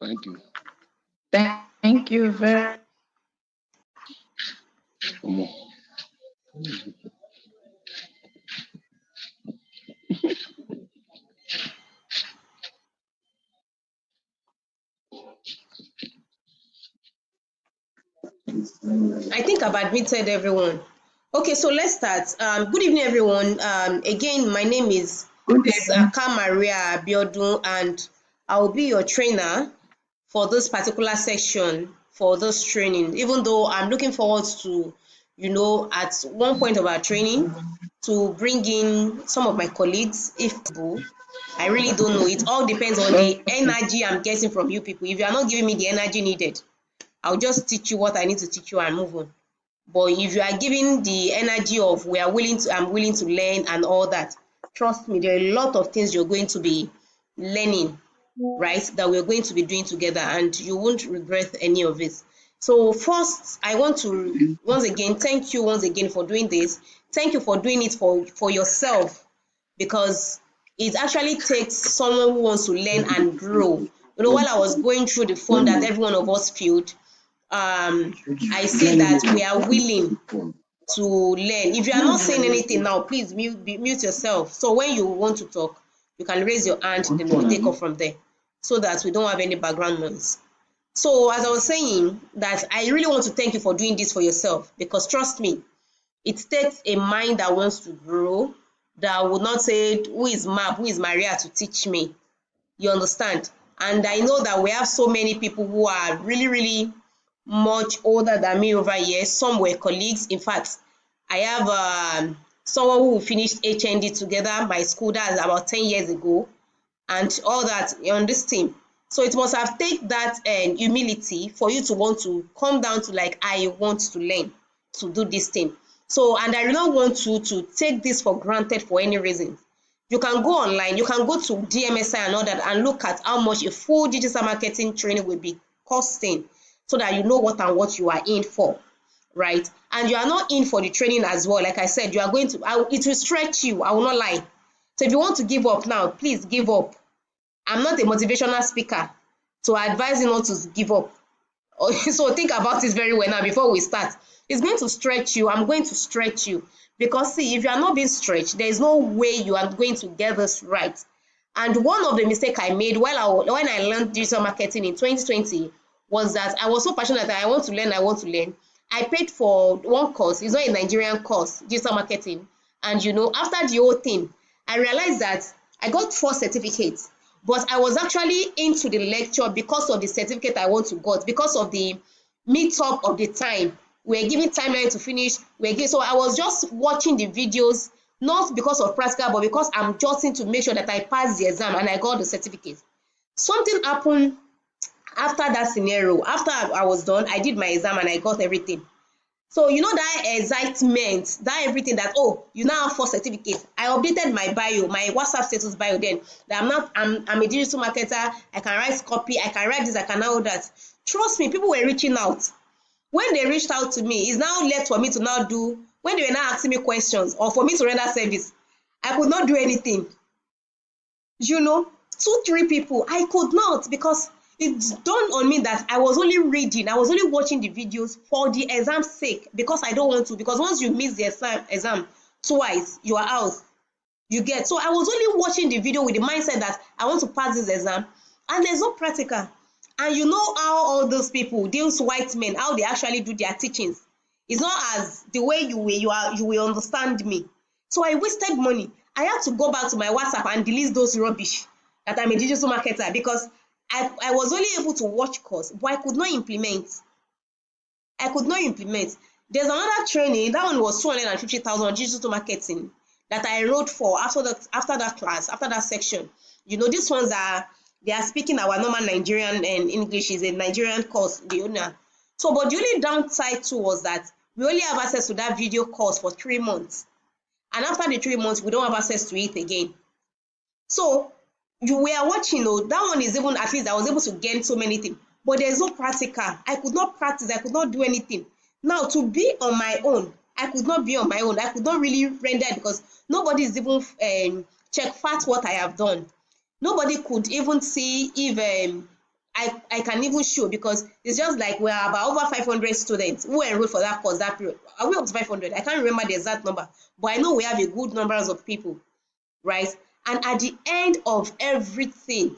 Thank you. Thank you very Omo. I think I've admitted everyone. Okay, so let's start. Good evening, everyone. Again, my name is good evening. Saka Maria Abiodun, and I will be your trainer for this particular section for this training. Even though I'm looking forward to, at one point of our training, to bring in some of my colleagues, if possible. I really don't know. It all depends on the Okay. energy I'm getting from you people. If you are not giving me the energy needed, I'll just teach you what I need to teach you and move on. But if you are giving the energy of I'm willing to learn and all that, trust me, there are a lot of things you're going to be learning, right? That we're going to be doing together, and you won't regret any of it. So first, I want to once again thank you once again for doing this. Thank you for doing it for yourself, because it actually takes someone who wants to learn and grow. While I was going through the form that every one of us filled, I see that we are willing to learn. If you are not saying anything now, please mute yourself. So when you want to talk, you can raise your hand, then we take off from there, so that we don't have any background noise. So as I was saying, that I really want to thank you for doing this for yourself, because trust me, it takes a mind that wants to grow, that would not say, who is Map, who is Maria to teach me? You understand? And I know that we have so many people who are really, really much older than me over here. Some were colleagues. In fact, I have someone who finished HND together, my school, that's about 10 years ago, and all that on this team. So it must have taken that humility for you to want to come down to, like, I want to learn to do this thing. So, and I do not want you to take this for granted for any reason. You can go online, you can go to DMSI and all that, and look at how much a full digital marketing training will be costing, so that you know what and what you are in for, right? And you are not in for the training as well. Like I said, you are going to, it will stretch you, I will not lie. So if you want to give up now, please give up. I'm not a motivational speaker to advise you not to give up. So think about this very well now before we start. It's going to stretch you. I'm going to stretch you, because see, if you are not being stretched, there is no way you are going to get this right. And one of the mistakes I made when I learned digital marketing in 2020 was that I was so passionate that I want to learn. I paid for one course. It's not a Nigerian course, digital marketing. And after the whole thing, I realized that I got 4 certificates, but I was actually into the lecture because of the certificate I want to get, because of the meetup of the time. We're giving timeline to finish. So I was just watching the videos, not because of practical, but because I'm just to make sure that I passed the exam and I got the certificate. Something happened after that scenario. After I was done, I did my exam and I got everything. So that excitement, that everything, that, oh, you now have 4 certificates. I updated my bio, my WhatsApp status bio then, that I'm a digital marketer. I can write copy, I can write this, I can all that. Trust me, people were reaching out. When they reached out to me, it's now left for me to now do, when they were now asking me questions or for me to render service, I could not do anything. 2, 3 people, I could not, because it dawned on me that I was only reading, I was only watching the videos for the exam's sake, because I don't want to, because once you miss the exam twice, you are out. You get? So I was only watching the video with the mindset that I want to pass this exam, and there's no practical. And you know how all those people, those white men, how they actually do their teachings. It's not as the way you will understand me. So I wasted money. I had to go back to my WhatsApp and delete those rubbish that I'm a digital marketer, because I was only able to watch course, but I could not implement. There's another training, that one was 250,000 digital marketing, that I enrolled for after that class, after that section. These ones they are speaking our normal Nigerian, and English is a Nigerian course, the owner. So, but the only downside too was that we only have access to that video course for 3 months. And after the 3 months, we don't have access to it again. So you were watching, that one is, even at least I was able to gain so many things, but there's no practical. I could not practice, I could not do anything. Now, to be on my own, I could not be on my own. I could not really render it, because nobody is even check fact what I have done. Nobody could even see if I can even show, because it's just like we're about over 500 students who enrolled for that course that period. Are we up to 500? I can't remember the exact number, but I know we have a good numbers of people, right? And at the end of everything,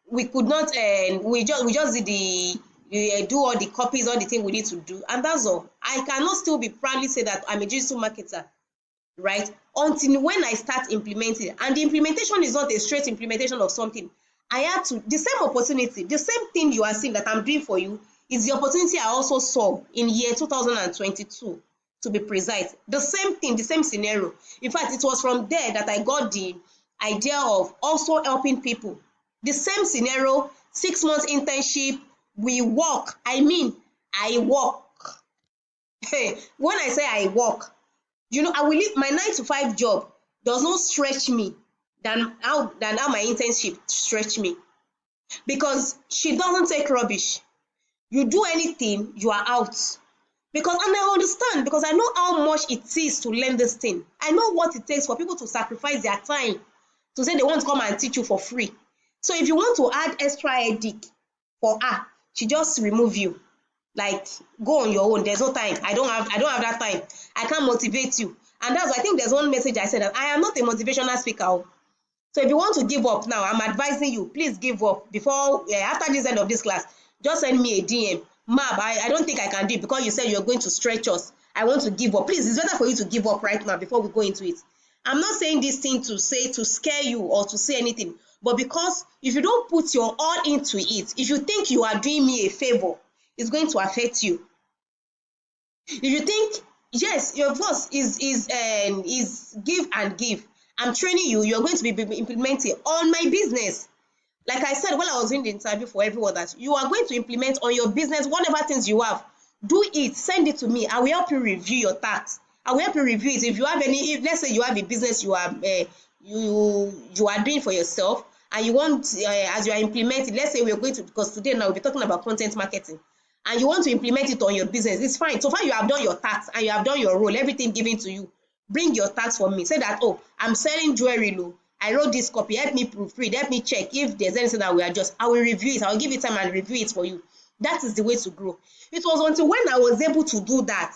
we could not, we just did do all the copies, all the thing we need to do, and that's all. I cannot still be proudly say that I'm a digital marketer, right, until when I start implementing. And the implementation is not a straight implementation of something. I had to, the same opportunity, the same thing you are seeing that I'm doing for you is the opportunity I also saw in year 2022, to be precise. The same thing, the same scenario. In fact, it was from there that I got the idea of also helping people. The same scenario, 6 months internship, we work. I mean, I work. Hey, when I say I work, I will leave my 9 to 5 job, does not stretch me than how my internship stretch me, because she doesn't take rubbish. You do anything, you are out. Because, and I understand, because I know how much it is to learn this thing. I know what it takes for people to sacrifice their time to say they want to come and teach you for free. So if you want to add extra headache for her, she just remove you. Like, go on your own, there's no time. I don't have that time. I can't motivate you. And that's why I think there's one message I said, that I am not a motivational speaker. So if you want to give up now, I'm advising you, please give up before, after this end of this class. Just send me a DM. Mab, I don't think I can do it, because you said you're going to stretch us. I want to give up. Please, it's better for you to give up right now before we go into it. I'm not saying this thing to say, to scare you or to say anything, but because if you don't put your all into it, if you think you are doing me a favor, it's going to affect you. If you think, yes, your boss is give and give, I'm training you, you're going to be implementing on my business. Like I said when I was doing the interview for everyone, that you are going to implement on your business whatever things you have. Do it, send it to me. I will help you review your tax. I will help you review it. If you have any, if let's say you have a business you are doing for yourself, and you want, as you are implementing, let's say we're going to, because today now we'll be talking about content marketing, and you want to implement it on your business, it's fine. So far you have done your tax and you have done your role, everything given to you. Bring your tax for me. Say that, oh, I'm selling jewelry, low. I wrote this copy, help me proofread, help me check if there's anything that we adjust. I will review it. I will give you time and review it for you. That is the way to grow. It was until when I was able to do that,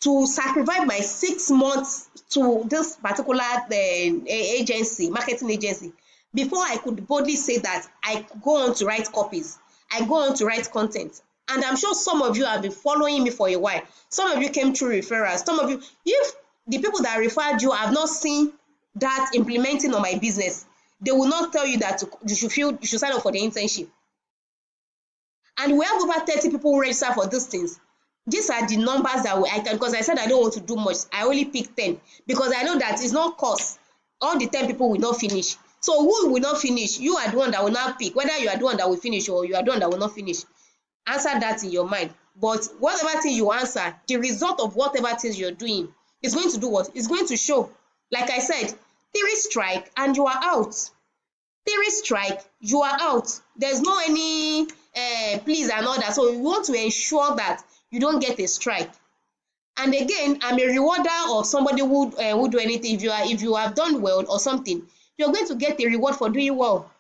to sacrifice my 6 months to this particular agency, marketing agency, before I could boldly say that I go on to write copies, I go on to write content. And I'm sure some of you have been following me for a while. Some of you came through referrals. Some of you, if the people that referred you have not seen that implementing on my business, they will not tell you that you should sign up for the internship. And we have over 30 people who register for these things. These are the numbers that I can, because I said I don't want to do much. I only pick 10 because I know that it's not cost. All the 10 people will not finish. So who will not finish? You are the one that will not pick, whether you are the one that will finish or you are the one that will not finish. Answer that in your mind. But whatever thing you answer, the result of whatever things you're doing is going to do what? It's going to show. Like I said, theory strike and you are out. Theory strike, you are out. There's no any please and all that. So you want to ensure that you don't get a strike. And again, I'm a rewarder of somebody who do anything. If you have done well or something, you're going to get a reward for doing well.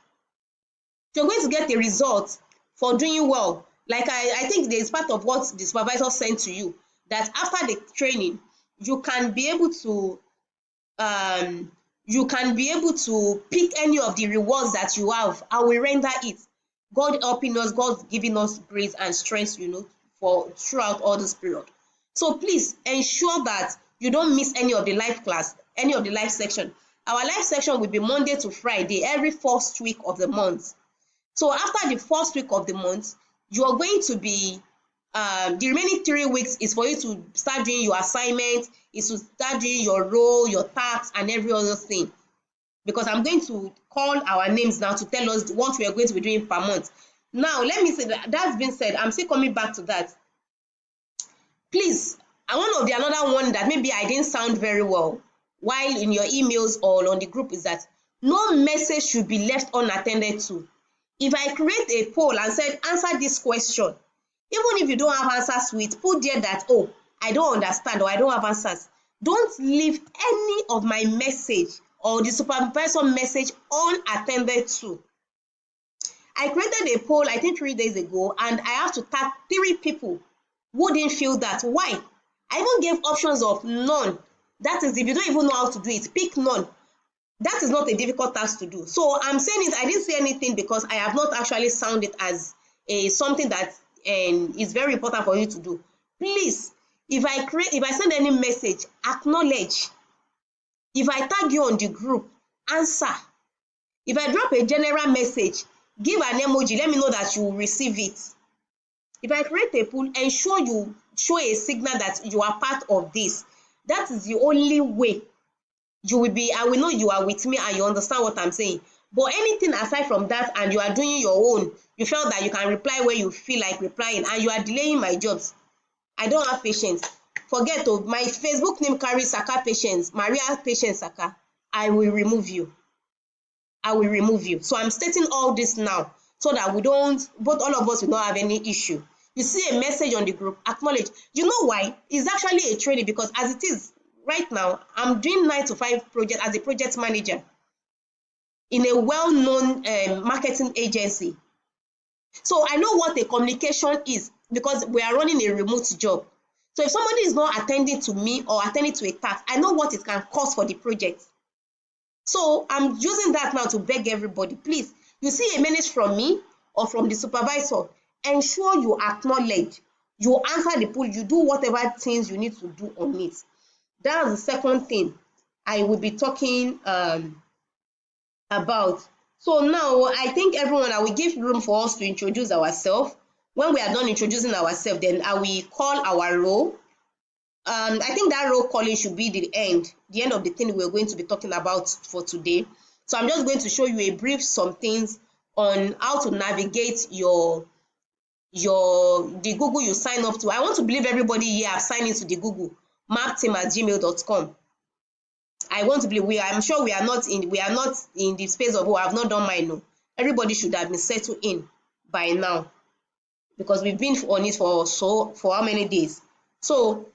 You're going to get a result for doing well. Like I think there's part of what the supervisor sent to you, that after the training, you can be able to pick any of the rewards that you have. I will render it. God helping us, God giving us grace and strength, for throughout all this period. So please ensure that you don't miss any of the life class, any of the life section. Our life section will be Monday to Friday, every first week of the month. So after the first week of the month, you are going to be, the remaining 3 weeks is for you to start doing your assignment, is to start doing your role, your tasks, and every other thing. Because I'm going to call our names now to tell us what we are going to be doing per month. Now, let me say that's been said, I'm still coming back to that. Please, and one of the another one that maybe I didn't sound very well while in your emails or on the group is that no message should be left unattended to. If I create a poll and said, answer this question, even if you don't have answers to it, put there that, oh, I don't understand or I don't have answers. Don't leave any of my message or the supervisor message unattended to. I created a poll, I think 3 days ago, and I have to tag 3 people who didn't fill that. Why? I even gave options of none. That is, if you don't even know how to do it, pick none. That is not a difficult task to do. So I'm saying it, I didn't say anything because I have not actually sounded it as something that is very important for you to do. Please, if I send any message, acknowledge. If I tag you on the group, answer. If I drop a general message, give an emoji, let me know that you will receive it. If I create a pool, ensure you show a signal that you are part of this. That is the only way I will know you are with me and you understand what I'm saying. But anything aside from that and you are doing your own, you felt that you can reply where you feel like replying and you are delaying my jobs, I don't have patience. Forget, my Facebook name carries Saka Patience, Maria Patience Saka. I will remove you. I will remove you. So I'm stating all this now so that all of us will not have any issue. You see a message on the group, acknowledge. You know why? It's actually a training because as it is right now, I'm doing 9 to 5 project as a project manager in a well-known marketing agency. So I know what a communication is because we are running a remote job. So if somebody is not attending to me or attending to a task, I know what it can cost for the project. So I'm using that now to beg everybody, please, you see a message from me or from the supervisor, ensure you acknowledge, you answer the poll, you do whatever things you need to do on it. That's the second thing I will be talking about. So now I think everyone, I will give room for us to introduce ourselves. When we are done introducing ourselves, then I will call our role. I think that role calling should be the end of the thing we're going to be talking about for today. So I'm just going to show you a brief some things on how to navigate the Google you sign up to. I want to believe everybody here have signed into the Google mapteam@gmail.com. I want to believe I'm sure we are not in the space of I have not done mine. No, everybody should have been settled in by now because we've been on it for how many days. So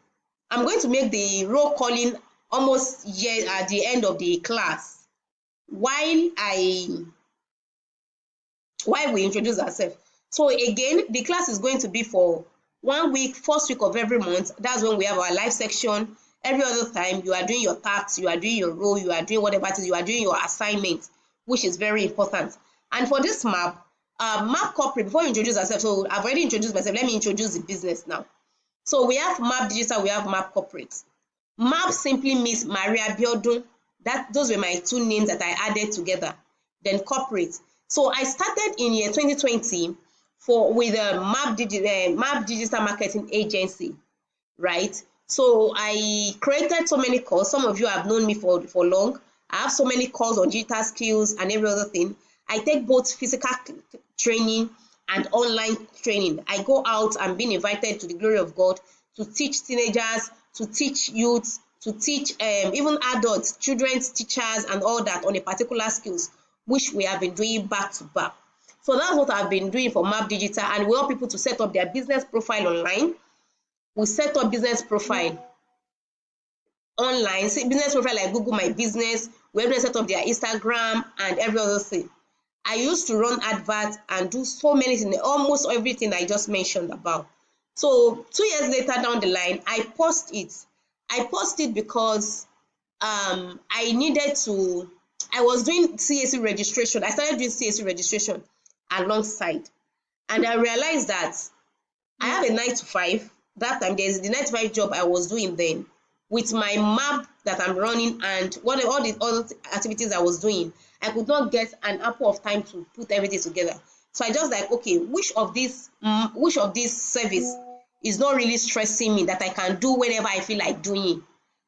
I'm going to make the roll calling almost here at the end of the class while we introduce ourselves. So again, the class is going to be for 1 week, first week of every month. That's when we have our live section. Every other time, you are doing your tasks, you are doing your role, you are doing whatever it is, you are doing your assignment, which is very important. And for this map corporate, before we introduce ourselves, so I've already introduced myself, let me introduce the business now. So we have map digital, we have map corporate. Map simply means Maria Biodun. Those were my 2 names that I added together. Then corporate. So I started in year 2020 with a map digital marketing agency, right? So I created so many courses. Some of you have known me for long. I have so many courses on digital skills and every other thing. I take both physical training and online training. I go out and being invited to the glory of God to teach teenagers, to teach youths, to teach even adults, children's teachers and all that on a particular skills, which we have been doing back to back. So that's what I've been doing for Map Digital, and we help people to set up their business profile online. We set up business profile online, business profile like Google My Business. We help them set up their Instagram and every other thing. I used to run adverts and do so many things, almost everything I just mentioned about. So 2 years later down the line, I paused it. I paused it because I was doing CAC registration. I started doing CAC registration alongside. And I realized that I have a 9 to 5. That time, there's the 9 to 5 job I was doing then with my map that I'm running and all the other activities I was doing. I could not get an ample of time to put everything together. So I just like, okay, which of this service is not really stressing me that I can do whenever I feel like doing it.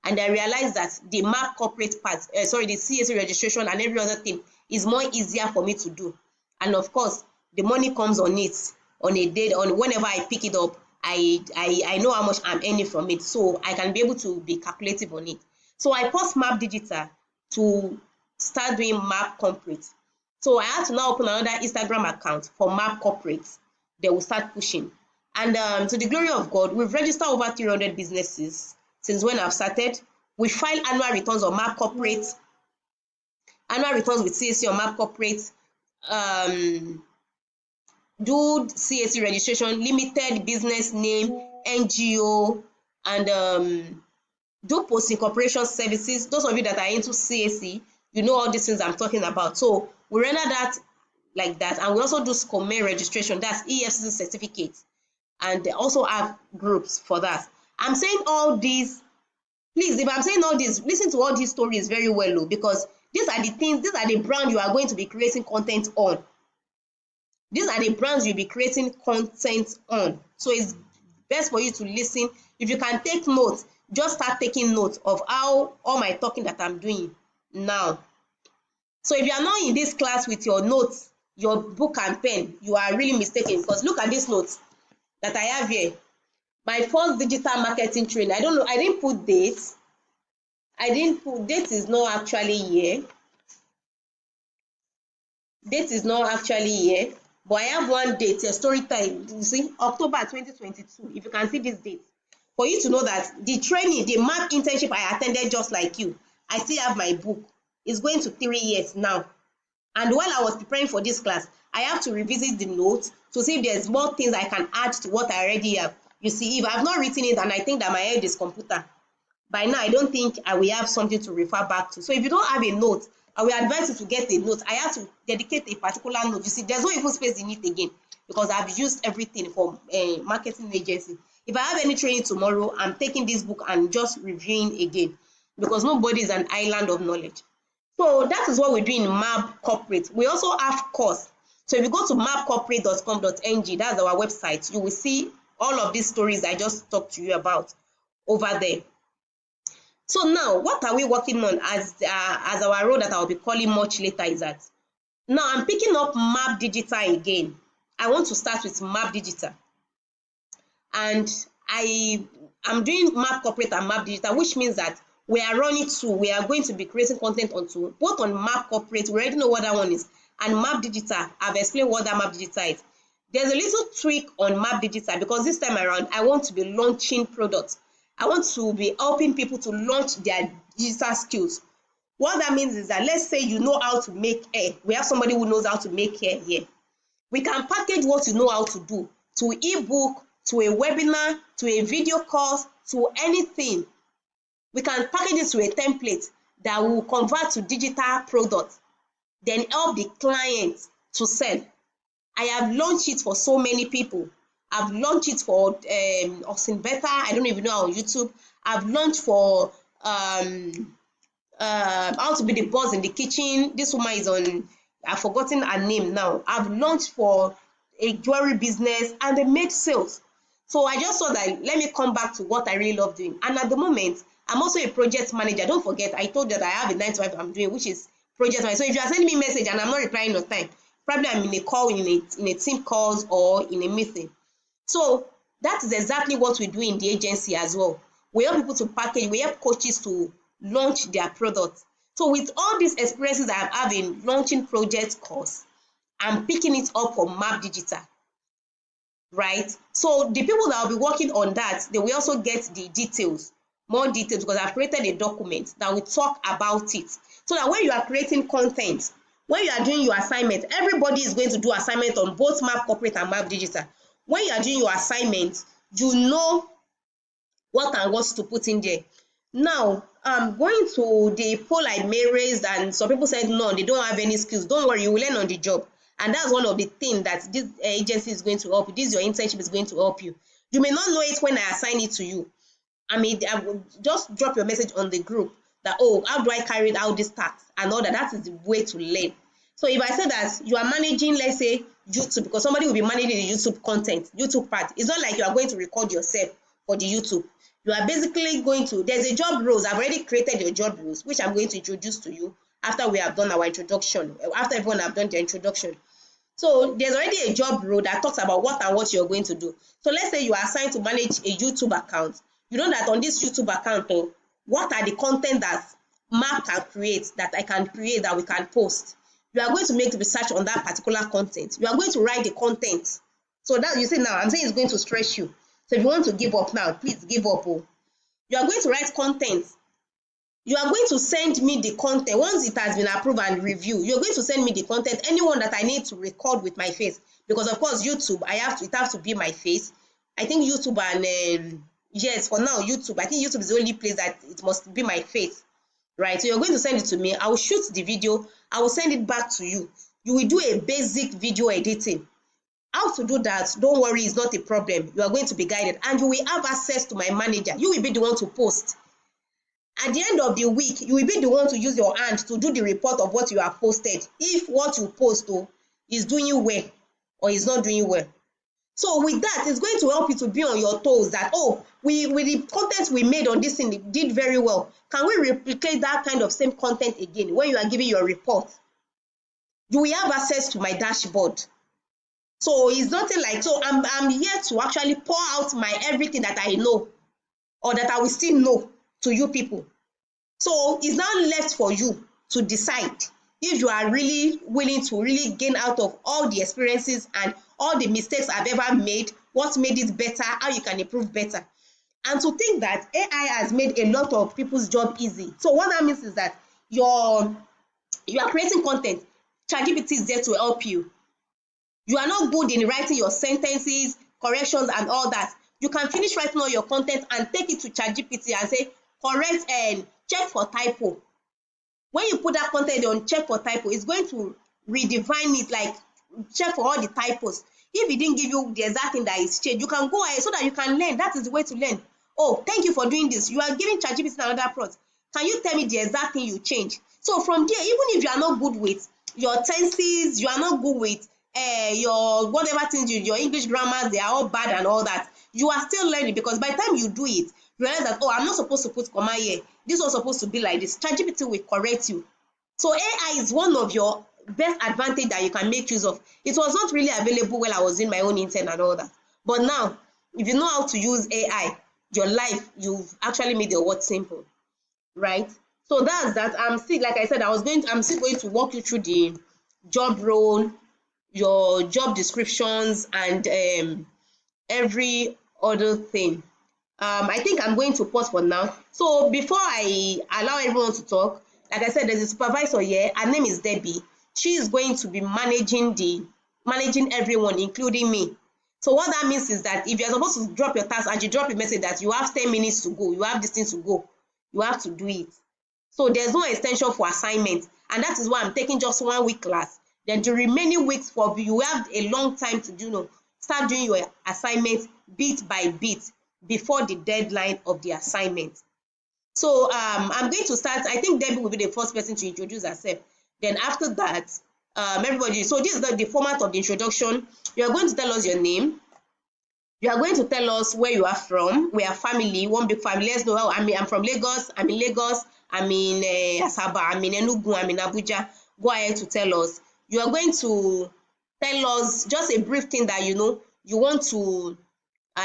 And I realized that the map corporate part, the CAC registration and every other thing is more easier for me to do. And of course, the money comes on it on a day, on whenever I pick it up, I know how much I'm earning from it, so I can be able to be calculative on it. So I paused Map Digital to start doing Map Corporate. So I had to now open another Instagram account for Map Corporate. They will start pushing. And to the glory of God, we've registered over 300 businesses since when I've started. We file annual returns on Map Corporate, annual returns with CAC on Map Corporate. do CAC registration, limited business name, NGO, and do post incorporation services. Those of you that are into CAC, you know all these things I'm talking about. So we render that like that, and we also do SCOME registration, that's EFCC certificate, and they also have groups for that. I'm saying all these, please, if I'm saying all this, listen to all these stories very well, because these are the things, these are the brand you are going to be creating content on. These are the brands you'll be creating content on. So it's best for you to listen. If you can take notes, just start taking notes of how all my talking that I'm doing now. So if you are not in this class with your notes, your book and pen, you are really mistaken, because look at these notes that I have here. My first digital marketing training. I don't know, I didn't put dates. Date is not actually here. Date is not actually here, but I have one date, a story time. You see, October 2022. If you can see this date, for you to know that the training, the MAP internship I attended just like you, I still have my book. It's going to 3 years now. And while I was preparing for this class, I have to revisit the notes to see if there's more things I can add to what I already have. You see, if I've not written it and I think that my head is computer, by now I don't think I will have something to refer back to. So if you don't have a note, I will advise you to get a note. I have to dedicate a particular note. You see, there's no even space in it again, because I've used everything for marketing agency. If I have any training tomorrow, I'm taking this book and just reviewing again, because nobody is an island of knowledge. So that is what we do in MAB Corporate. We also have course. So if you go to mapcorporate.com.ng, that's our website, you will see all of these stories I just talked to you about over there. So now, what are we working on as our role that I will be calling much later is that now I'm picking up Map Digital again. I want to start with Map Digital, and I'm doing Map Corporate and Map Digital, which means that we are running two. We are going to be creating content on two, both on Map Corporate. We already know what that one is, and Map Digital. I've explained what that Map Digital is. There's a little tweak on Map Digital, because this time around I want to be launching products. I want to be helping people to launch their digital skills. What that means is that, let's say you know how to make hair. We have somebody who knows how to make hair here. We can package what you know how to do to ebook, to a webinar, to a video course, to anything. We can package it to a template that will convert to digital products, then help the client to sell. I have launched it for so many people. I've launched it for Oxen Better. I don't even know on YouTube. I've launched for how to be the boss in the kitchen. This woman is on, I've forgotten her name now. I've launched for a jewelry business, and they made sales. So I just thought that let me come back to what I really love doing. And at the moment, I'm also a project manager. Don't forget, I told you that I have a 9 to 5 I'm doing, which is project manager. So if you are sending me a message and I'm not replying on time, probably I'm in a call, in a team calls, or in a meeting. So that is exactly what we do in the agency as well. We help people to package, we help coaches to launch their products. So with all these experiences that I'm having launching project course, I'm picking it up for Map Digital, right? So the people that will be working on that, they will also get the details, more details, because I've created a document that will talk about it. So that when you are creating content, when you are doing your assignment, everybody is going to do assignment on both Map Corporate and Map Digital. When you are doing your assignment, you know what and what to put in there. Now, going to the poll I may raised, and some people said no, they don't have any skills. Don't worry, you will learn on the job. And that's one of the things that this agency is going to help you. This your internship is going to help you. You may not know it when I assign it to you. I will just drop your message on the group that, oh, how do I carry out this task and all that. That is the way to learn. So if I say that you are managing, let's say, YouTube, because somebody will be managing the YouTube content, YouTube part, it's not like you are going to record yourself for the YouTube. You are basically going to, there's a job roles. I've already created your job roles, which I'm going to introduce to you after we have done our introduction, after everyone have done their introduction. So there's already a job role that talks about what and what you're going to do. So let's say you are assigned to manage a YouTube account. You know that on this YouTube account, what are the content that Mark can create, that I can create, that we can post. You are going to make research on that particular content. You are going to write the content. So that, you see, now I'm saying it's going to stress you. So if you want to give up now, please give up. You are going to write content You are going to send me the content once it has been approved and reviewed. You're going to send me the content, anyone that I need to record with my face, because of course YouTube, it has to be my face. I think YouTube and yes, for now YouTube, I think YouTube is the only place that it must be my face, right? So you're going to send it to me. I will shoot the video. I will send it back to you. You will do a basic video editing. How to do that, don't worry, it's not a problem. You are going to be guided and you will have access to my manager. You will be the one to post. At the end of the week, you will be the one to use your hand to do the report of what you have posted, if what you post is doing you well or is not doing you well. So with that, it's going to help you to be on your toes that, oh, with the content we made on this thing, it did very well. Can we replicate that kind of same content again when you are giving your report? You will have access to my dashboard. So it's nothing like, so I'm here to actually pour out my everything that I know or that I will still know to you people. So it's now left for you to decide if you are really willing to really gain out of all the experiences and all the mistakes I've ever made, what made it better, how you can improve better. And to think that AI has made a lot of people's job easy. So what that means is that you are creating content, ChatGPT is there to help you. You are not good in writing your sentences, corrections and all that. You can finish writing all your content and take it to ChatGPT and say, correct and check for typo. When you put that content on check for typo, it's going to redefine it, like check for all the typos. If it didn't give you the exact thing that is changed, you can go ahead so that you can learn. That is the way to learn. Oh, thank you for doing this. You are giving ChatGPT another prompt. Can you tell me the exact thing you change? So from there, even if you are not good with your tenses, you are not good with your whatever things, your English grammars, they are all bad and all that, you are still learning, because by the time you do it, you realize that, oh, I'm not supposed to put comma here. This was supposed to be like this. ChatGPT will correct you. So AI is one of your best advantage that you can make use of. It was not really available when I was in my own intern and all that. But now, if you know how to use AI, your life, you've actually made your work simple, right? So that's that. I'm still, like I said, I'm still going to walk you through the job role, your job descriptions, and every other thing. I think I'm going to pause for now. So before I allow everyone to talk, like I said, there's a supervisor here. Her name is Debbie. She is going to be managing everyone, including me. So what that means is that if you're supposed to drop your task and you drop a message that you have 10 minutes to go, you have this thing to go, you have to do it. So there's no extension for assignment, and that is why I'm taking just 1 week class. Then the remaining weeks, for you have a long time to start doing your assignment bit by bit before the deadline of the assignment. So I'm going to start. I think Debbie will be the first person to introduce herself. Then after that, everybody. So this is the format of the introduction. You are going to tell us your name. You are going to tell us where you are from. We are family, one big family. Let's know how. I'm from Lagos. I'm in Lagos. I'm in Asaba. I'm in Enugu. I'm in Abuja. Go ahead to tell us. You are going to tell us just a brief thing that you want to.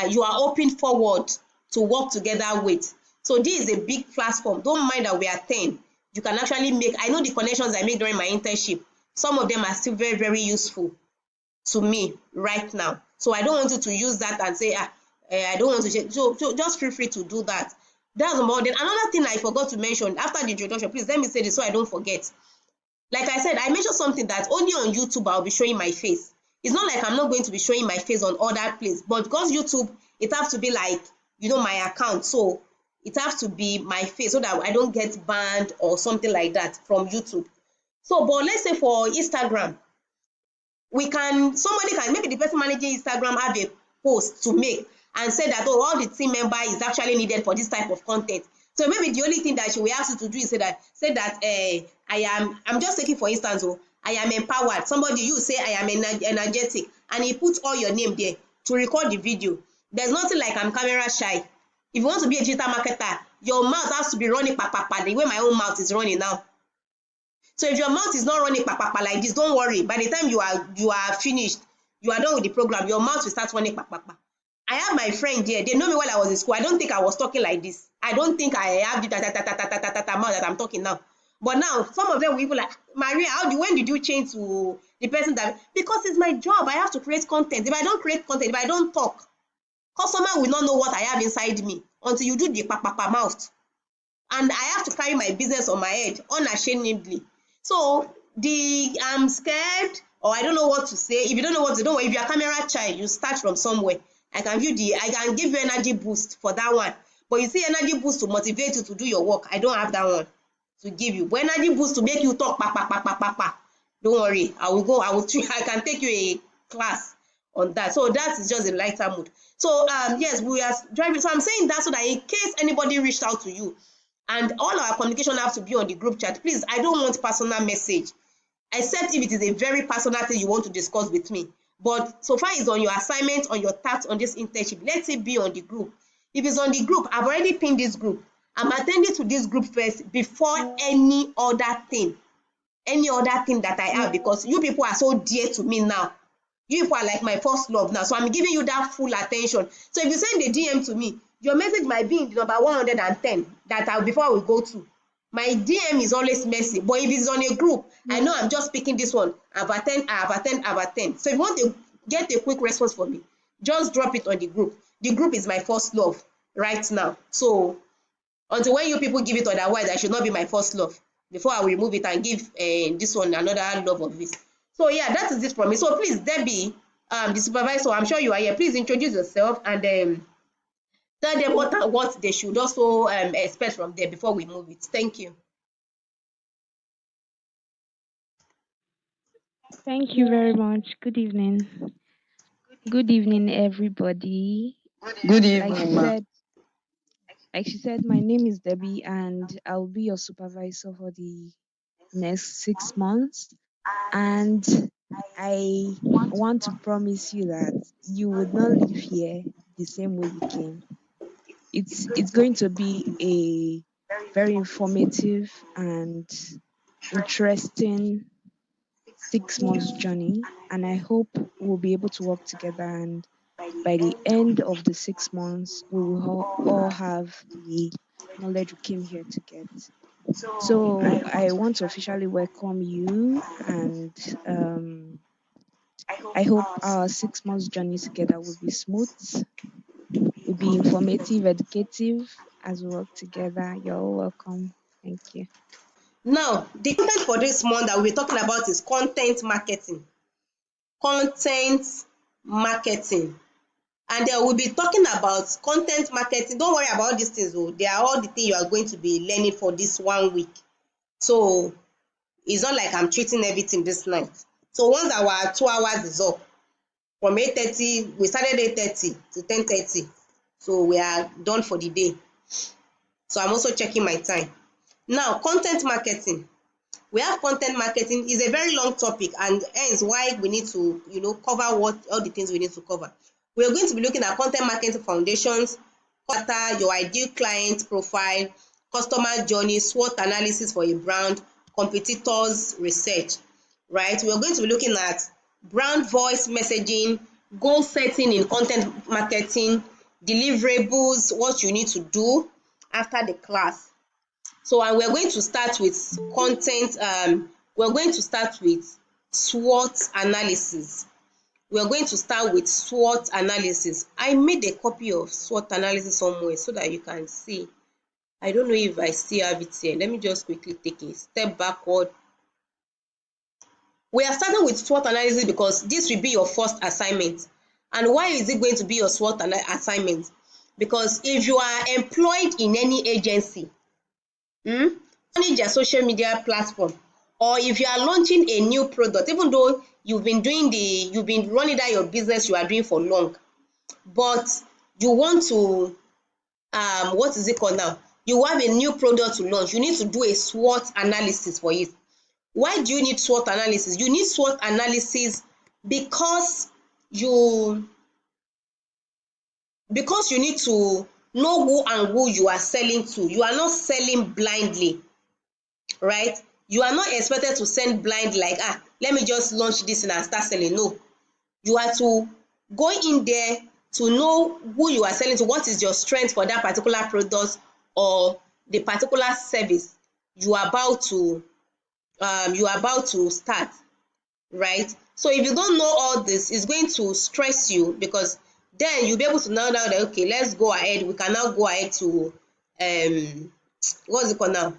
You are open forward to work together with. So this is a big platform. Don't mind that we are 10. You can actually make. I know the connections I made during my internship. Some of them are still very, very useful to me right now. So I don't want you to use that and say, I don't want to share. So just feel free to do that. That's more. Then another thing I forgot to mention after the introduction, please let me say this so I don't forget. Like I said, I mentioned something that only on YouTube I'll be showing my face. It's not like I'm not going to be showing my face on other places, but because YouTube, it has to be like, my account. So it has to be my face so that I don't get banned or something like that from YouTube. So, but let's say for Instagram, somebody can, maybe the person managing Instagram have a post to make and say that, oh, all the team member is actually needed for this type of content. So maybe the only thing that she will ask you to do is say that I'm just taking for instance, I am empowered. Somebody, you say I am energetic, and you put all your name there to record the video. There's nothing like I'm camera shy. If you want to be a digital marketer, your mouth has to be running the way my own mouth is running now. So if your mouth is not running like this, don't worry. By the time you are finished, you are done with the program, your mouth will start running. I have my friend here. They know me while I was in school. I don't think I was talking like this. I don't think I have the mouth that I'm talking now. But now, some of them will be like, Maria, when did you change to the person that? Because it's my job. I have to create content. If I don't create content, if I don't talk, customer will not know what I have inside me until you do the mouth. and I have to carry my business on my head unashamedly. So I'm scared or I don't know what to say. If you don't know what to do, if you're a camera child, you start from somewhere. I can give you energy boost for that one. But you see, energy boost to motivate you to do your work, I don't have that one to give you. But energy boost to make you talk, pa, pa, pa, pa, pa, pa. Don't worry, I can take you a class on that. So that is just a lighter mood. So yes, we are driving. So I'm saying that so that in case anybody reached out to you, and all our communication have to be on the group chat, please, I don't want personal message, except if it is a very personal thing you want to discuss with me. But so far it's on your assignment, on your task, on this internship, let it be on the group. If it's on the group, I've already pinned this group. I'm attending to this group first before any other thing that I have, because you people are so dear to me now. You people are like my first love now, so I'm giving you that full attention. So if you send a DM to me, your message might be in the number 110 that before I will go to. My DM is always messy, but if it's on a group, I know I'm just picking this one. I've attend. So if you want to get a quick response from me, just drop it on the group. The group is my first love right now. So until when you people give it otherwise, I should not be my first love before I will remove it and give this one another love of this. So yeah, that is it from me. So please, Debbie, the supervisor, I'm sure you are here, please introduce yourself and tell them what they should also expect from there before we move it. Thank you. Thank you very much. Good evening. Good evening, everybody. Good Like she evening, ma. said, like she said, my name is Debbie, and I'll be your supervisor for the next 6 months. And I want to promise you that you would not leave here the same way you came. It's going to be a very informative and interesting 6 months journey, and I hope we'll be able to work together, and by the end of the 6 months, we will all have the knowledge we came here to get. So I want to officially welcome you, and I hope our 6 months journey together will be smooth, will be informative, educative as we work together. You're all welcome. Thank you. Now, the content for this month that we'll be talking about is content marketing. Content marketing. And we'll be talking about content marketing. Don't worry about these things, though. They are all the things you are going to be learning for this 1 week. So it's not like I'm treating everything this night. So once our 2 hours is up, from 8:30, we started 8:30 to 10:30. So we are done for the day. So I'm also checking my time. Now, content marketing. We have content marketing is a very long topic, and hence why we need to cover all the things we need to cover. We are going to be looking at content marketing foundations, your ideal client profile, customer journey, SWOT analysis for a brand, competitors research, right? We are going to be looking at brand voice messaging, goal setting in content marketing, deliverables, what you need to do after the class. So and we're going to start with content, we're going to start with SWOT analysis. We're going to start with SWOT analysis. I made a copy of SWOT analysis somewhere so that you can see. I don't know if I still have it here. Let me just quickly take a step backward. We are starting with SWOT analysis because this will be your first assignment. And why is it going to be your SWOT assignment? Because if you are employed in any agency, manage their social media platform, or if you are launching a new product, even though you've been running that your business you are doing for long, but you want to what is it called now, you have a new product to launch, you need to do a SWOT analysis for it. Why do you need SWOT analysis? You need SWOT analysis because you need to know who you are selling to. You are not selling blindly, right? You are not expected to send blind like, let me just launch this and start selling. No, you are to go in there to know who you are selling to, what is your strength for that particular product or the particular service you are about to start, right? So if you don't know all this, it's going to stress you, because then you'll be able to know now that, okay, let's go ahead, we can now go ahead to what's it called now,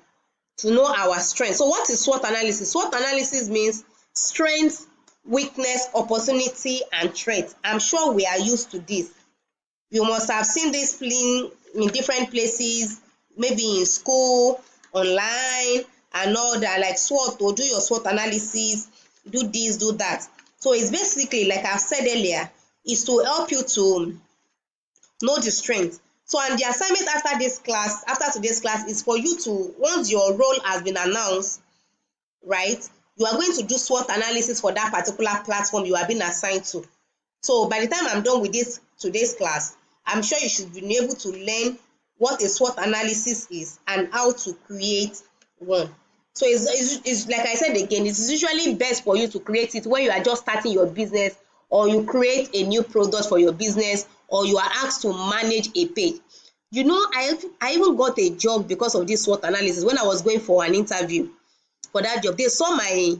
to know our strength. So what is SWOT analysis? SWOT analysis means strength, weakness, opportunity, and threat. I'm sure we are used to this. You must have seen this playing in different places, maybe in school, online, and all that, like SWOT, to do your SWOT analysis, do this, do that. So it's basically, like I've said earlier, is to help you to know the strength. So, and the assignment after this class, after today's class, is for you to, once your role has been announced, right, you are going to do SWOT analysis for that particular platform you are being assigned to. So by the time I'm done with this today's class, I'm sure you should be able to learn what a SWOT analysis is and how to create one. So it's like I said again, it's usually best for you to create it when you are just starting your business, or you create a new product for your business, or you are asked to manage a page. You know, I even got a job because of this SWOT analysis. When I was going for an interview for that job, they saw my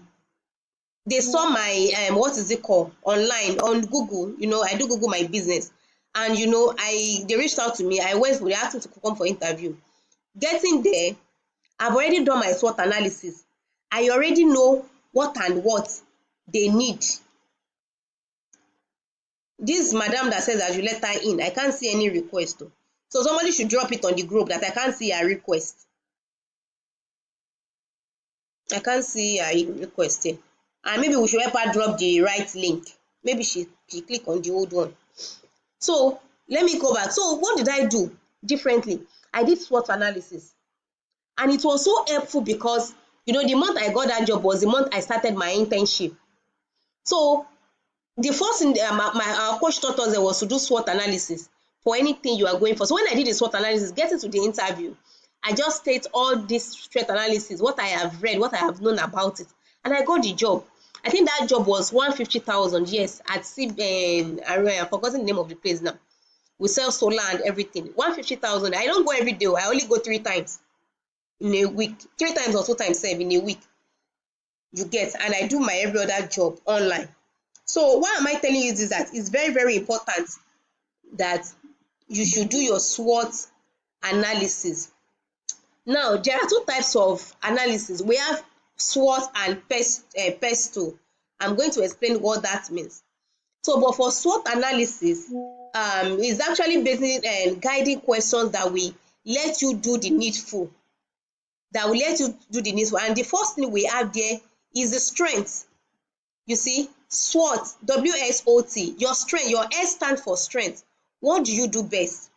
what is it called, online on Google. You know, I do Google my business, and you know, they reached out to me. I went for, they asked me to come for interview. Getting there, I've already done my SWOT analysis. I already know what and what they need. This madam that says I should let her in, I can't see any request though. So somebody should drop it on the group that I can't see her request. I can't see her request here. And maybe we should help her drop the right link. Maybe she click on the old one. So let me go back. So what did I do differently? I did SWOT analysis, and it was so helpful because, you know, the month I got that job was the month I started my internship. So the first thing our coach taught us was to do SWOT analysis for anything you are going for. So when I did the SWOT analysis, getting to the interview, I just state all this SWOT analysis, what I have read, what I have known about it, and I got the job. I think that job was 150,000. Yes, at I've forgotten the name of the place now. We sell solar and everything. 150,000. I don't go every day. I only go 3 times in a week. 3 times or 2 times sef in a week. You get, and I do my every other job online. So why am I telling you this? That it's very, very important that you should do your SWOT analysis. Now, there are two types of analysis. We have SWOT and PESTO. I'm going to explain what that means. So, but for SWOT analysis, is actually basically guiding questions that will let you do the needful. And the first thing we have there is the strength. You see, SWOT, WSOT, your strength, your S stands for strength. What do you do best?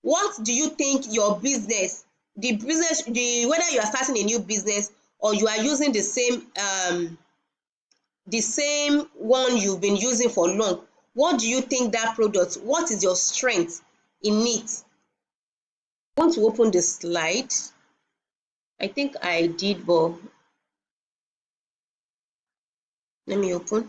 What do you think your business, whether you are starting a new business or you are using the same one you've been using for long, what do you think that product, what is your strength in it? I want to open the slide. I think I did, but let me open.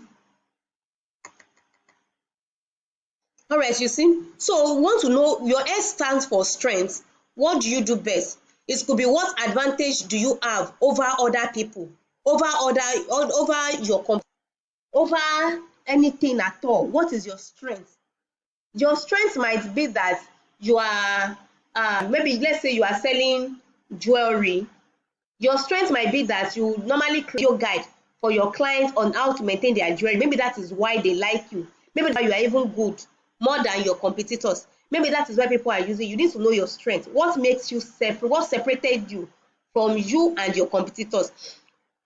All right, you see, so we want to know your S stands for strength. What do you do best? It could be, what advantage do you have over other people, over your company, over anything at all? What is your strength? Your strength might be that you are maybe, let's say you are selling jewelry. Your strength might be that you normally create your guide for your clients on how to maintain their jewelry. Maybe that is why they like you. Maybe that you are even good more than your competitors. Maybe that is why people are using you. Need to know your strength. What makes you separate? What separated you from you and your competitors?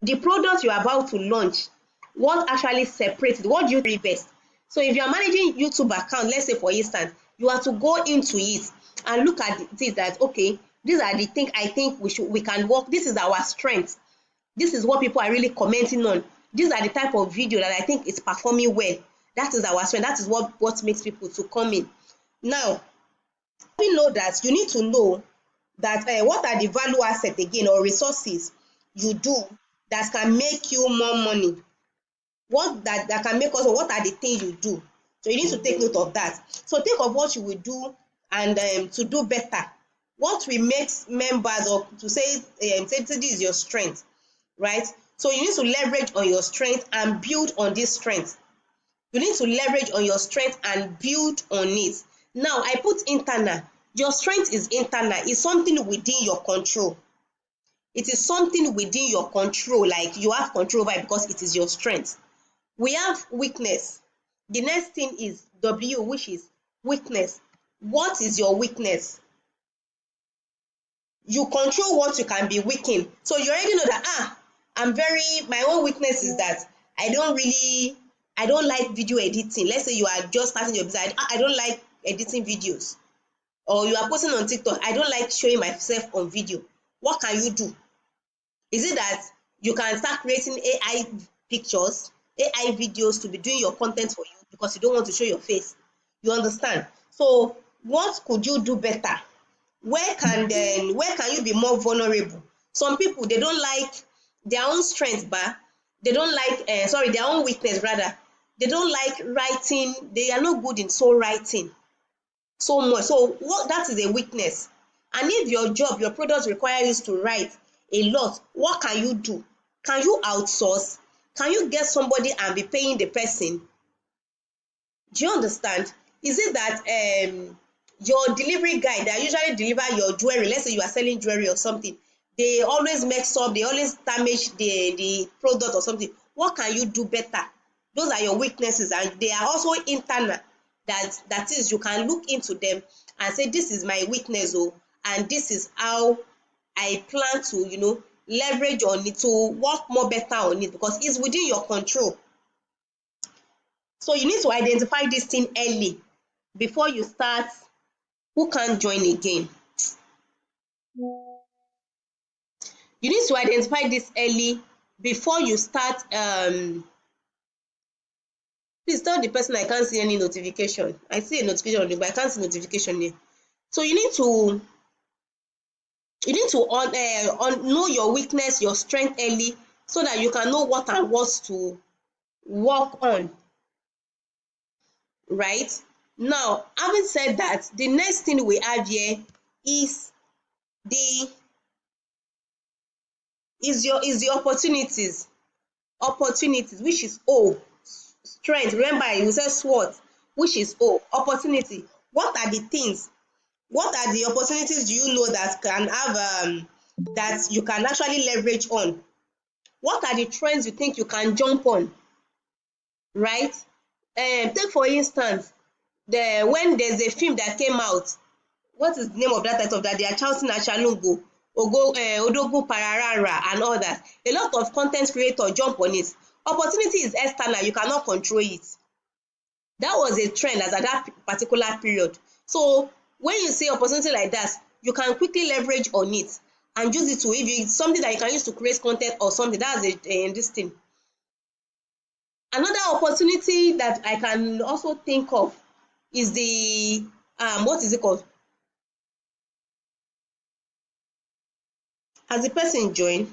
The product you are about to launch, what actually separates it? What do you do best? So if you are managing YouTube account, let's say for instance, you are to go into it and look at it that, okay, these are the things I think we can work. This is our strength. This is what people are really commenting on. These are the type of video that I think is performing well. That is our strength. That is what makes people to come in. Now, we know that you need to know that what are the value asset again, or resources you do that can make you more money. What that can make us, or what are the things you do? So you need to take note of that. So think of what you will do, and to do better. What will make members, or to say this is your strength, right? So you need to leverage on your strength and build on this strength. You need to leverage on your strength and build on it. Now I put internal Your strength is internal. It's something within your control. It is something within your control, like you have control over it because it is your strength. We have weakness. The next thing is W, which is weakness. What is your weakness? You control what you can be weak in. So you already know that my own weakness is that I don't like video editing. Let's say you are just starting your business. I don't like editing videos. Or you are posting on TikTok. I don't like showing myself on video. What can you do? Is it that you can start creating AI pictures, AI videos to be doing your content for you because you don't want to show your face? You understand? So what could you do better? Where can you be more vulnerable? Some people, they don't like their own strength, but they don't like their own weakness rather. They don't like writing. They are not good in soul writing so much. So what that is a weakness. And if your job, your product require you to write a lot, what can you do? Can you outsource? Can you get somebody and be paying the person? Do you understand? Is it that your delivery guy that usually deliver your jewelry, let's say you are selling jewelry or something, they always mess up, they always damage the product or something? What can you do better? Those are your weaknesses, and they are also internal. That is, you can look into them and say, this is my weakness, oh, and this is how I plan to, leverage on it to work more better on it, because it's within your control. So you need to identify this thing early before you start. Who can't join again? You need to identify this early before you start. Please tell the person I can't see any notification. I see a notification on it, but I can't see notification here. So you need to know your weakness, your strength early, so that you can know what and what to work on. Right now, having said that, the next thing we have here is the is the opportunities, which is O. Strength, remember you said Swot, which is O. Opportunity. What are the things, what are the opportunities do you know that can have that you can actually leverage on? What are the trends you think you can jump on? Right? Take for instance, when there's a film that came out, what is the name of that title that they are shouting at Shalungo, Odogu Pararara and all that? A lot of content creators jump on it. Opportunity is external, you cannot control it. That was a trend as at that particular period. So when you see opportunity like that, you can quickly leverage on it and use it to, if it's something that you can use to create content or something, that's this thing. Another opportunity that I can also think of is the what is it called? Has the person joined?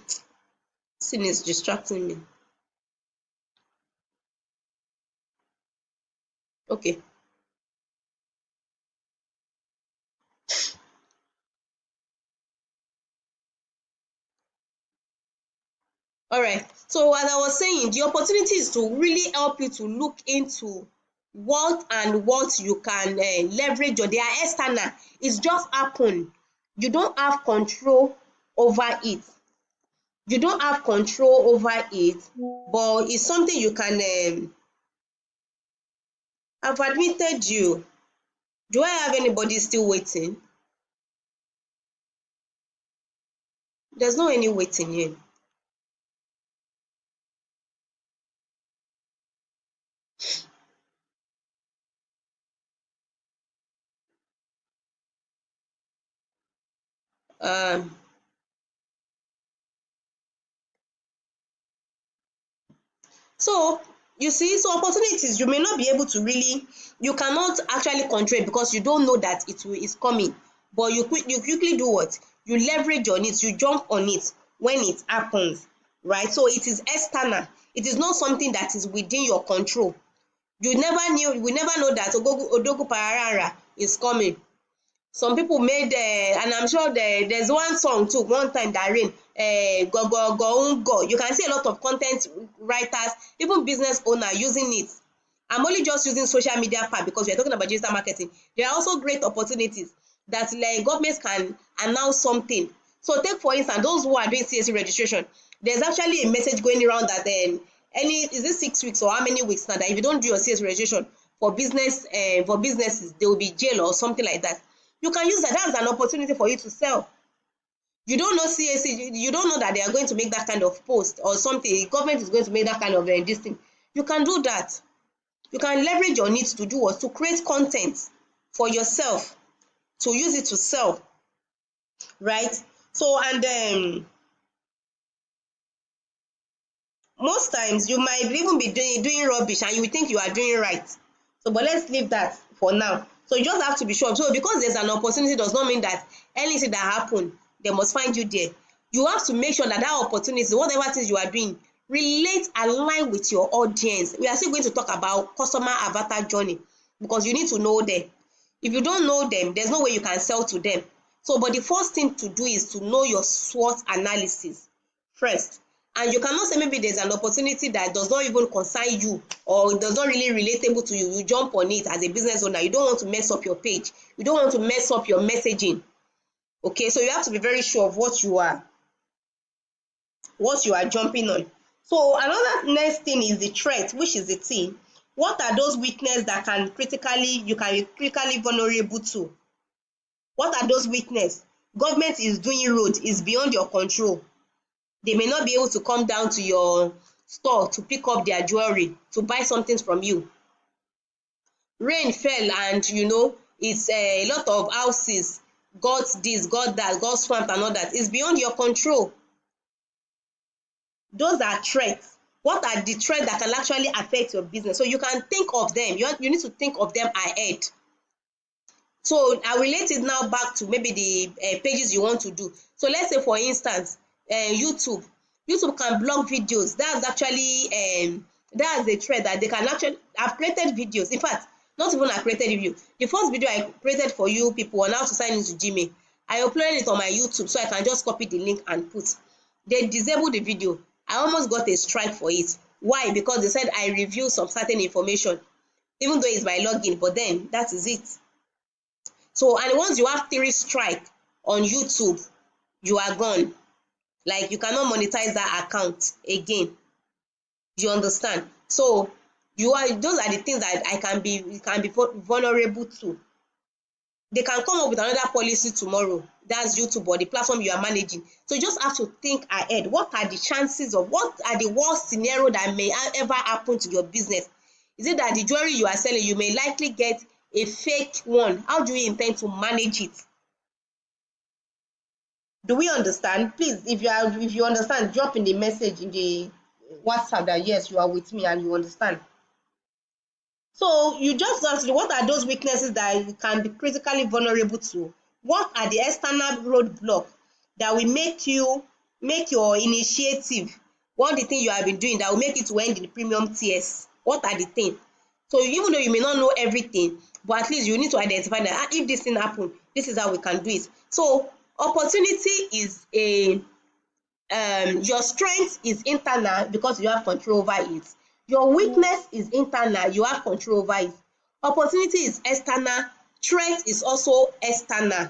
This thing is distracting me. Okay. All right. So as I was saying, the opportunity is to really help you to look into what you can leverage, or they are external. It's just happen. You don't have control over it. You don't have control over it, but it's something you can. I've admitted you. Do I have anybody still waiting? There's no any waiting here. Um, So you see, so opportunities you may not be able to really, you cannot actually control it because you don't know that is coming. But you quickly do what? You leverage on it, you jump on it when it happens, right? So it is external. It is not something that is within your control. We never know that Odogu Pararara is coming. Some people made and I'm sure there's one song too one time that rain go go go go. You can see a lot of content writers, even business owner using it. I'm only just using social media part because we're talking about digital marketing. There are also great opportunities. that like government can announce something. So take for instance those who are doing CAC registration, there's actually a message going around that any is it 6 weeks or how many weeks now that if you don't do your CAC registration for businesses there will be jail or something like that. You can use that. That's an opportunity for you to sell. You don't know CAC, you don't know that they are going to make that kind of post or something, government is going to make that kind of this thing. You can do that. You can leverage your needs to do what? To create content for yourself, to use it to sell, right? So and most times you might even be doing rubbish and you will think you are doing right. So but let's leave that for now. So you just have to be sure. So because there's an opportunity does not mean that anything that happen they must find you there. You have to make sure that that opportunity, whatever things you are doing, relate, align with your audience. We are still going to talk about customer avatar journey because you need to know them. If you don't know them, there's no way you can sell to them. So but the first thing to do is to know your SWOT analysis first. And you cannot say maybe there's an opportunity that does not even concern you or does not really relatable to you, you jump on it as a business owner. You don't want to mess up your page, you don't want to mess up your messaging. Okay, so you have to be very sure of what you are jumping on. So another next thing is the threat, which is the thing. What are those weaknesses that you can be critically vulnerable to? What are those weaknesses? Government is doing road, is beyond your control. They may not be able to come down to your store to pick up their jewelry, to buy something from you. Rain fell and it's a lot of houses got this, got that, got swamped and all that. It's beyond your control. Those are threats. What are the threats that can actually affect your business? So you can think of them. You need to think of them ahead. So I relate it now back to maybe the pages you want to do. So let's say for instance YouTube can block videos. That's actually that's a threat that they can actually. I've created videos. In fact, not even I created a video. The first video I created for you people on how to sign into Gmail, I uploaded it on my YouTube so I can just copy the link and put. They disabled the video. I almost got a strike for it. Why? Because they said I reveal some certain information, even though it's my login, but then that is it. So and once you have 3 strike on YouTube, you are gone. Like you cannot monetize that account again. You understand? So those are the things that I can be vulnerable to. They can come up with another policy tomorrow. That's YouTube or the platform you are managing. So you just have to think ahead. What are the chances of what are the worst scenario that may ever happen to your business? Is it that the jewelry you are selling, you may likely get a fake one? How do you intend to manage it? Do we understand? Please, if you understand, drop in the message in the WhatsApp that yes, you are with me and you understand. So you just ask what are those weaknesses that you can be critically vulnerable to? What are the external roadblocks that will make your initiative, what the thing you have been doing that will make it to end in the premium tiers? What are the things? So even though you may not know everything, but at least you need to identify that if this thing happen, this is how we can do it. So opportunity is your strength is internal because you have control over it. Your weakness is internal, you have control over it. Opportunity is external, threat is also external.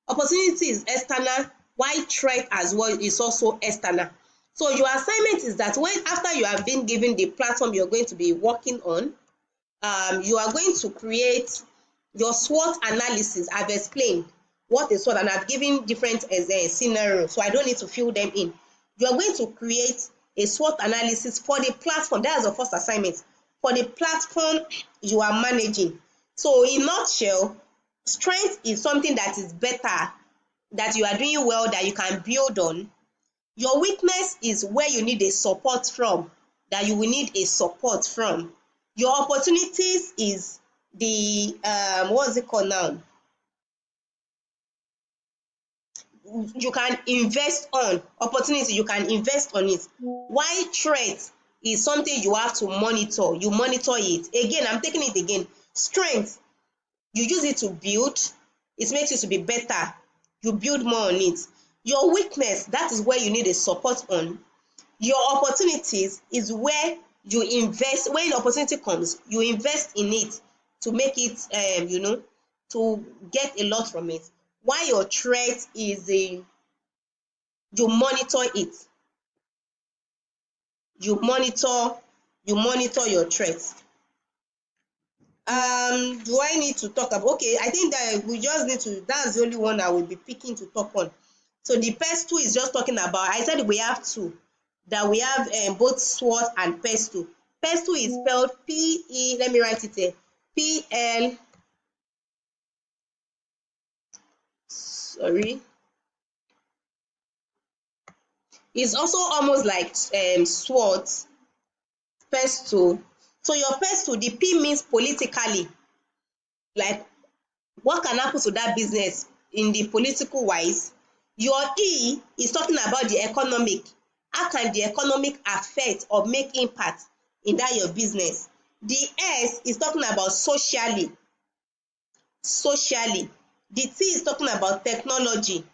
Opportunity is external while threat as well is also external. So your assignment is that when after you have been given the platform you're going to be working on, you are going to create your SWOT analysis. I've explained what is SWOT and I've given different scenarios, so I don't need to fill them in. You are going to create a SWOT analysis for the platform. That is the first assignment for the platform you are managing. So in nutshell, strength is something that is better, that you are doing well, that you can build on. Your weakness is where you need a support from, that you will need a support from. Your opportunities is the what's it called now, you can invest on. Opportunity, you can invest on it. Why threat is something you have to monitor, you monitor it. Again, I'm taking it again. Strength, you use it to build, it makes you to be better, you build more on it. Your weakness, that is where you need a support on. Your opportunities is where you invest. When the opportunity comes, you invest in it to make it to get a lot from it. Why your threat is you monitor it. You monitor your threats. Do I need to talk about? Okay, I think that we just need to, that's the only one I will be picking to talk on. So the PES2 is just talking about, I said we have two, that we have both SWOT and PES2. PES2 is spelled P-E, let me write it here, P-L, sorry, it's also almost like SWOT, PES2. So your PES2, the P means politically, like what can happen to that business in the political wise. Your E is talking about the economic. How can the economic affect or make impact in that your business? The S is talking about socially. The T is talking about technology.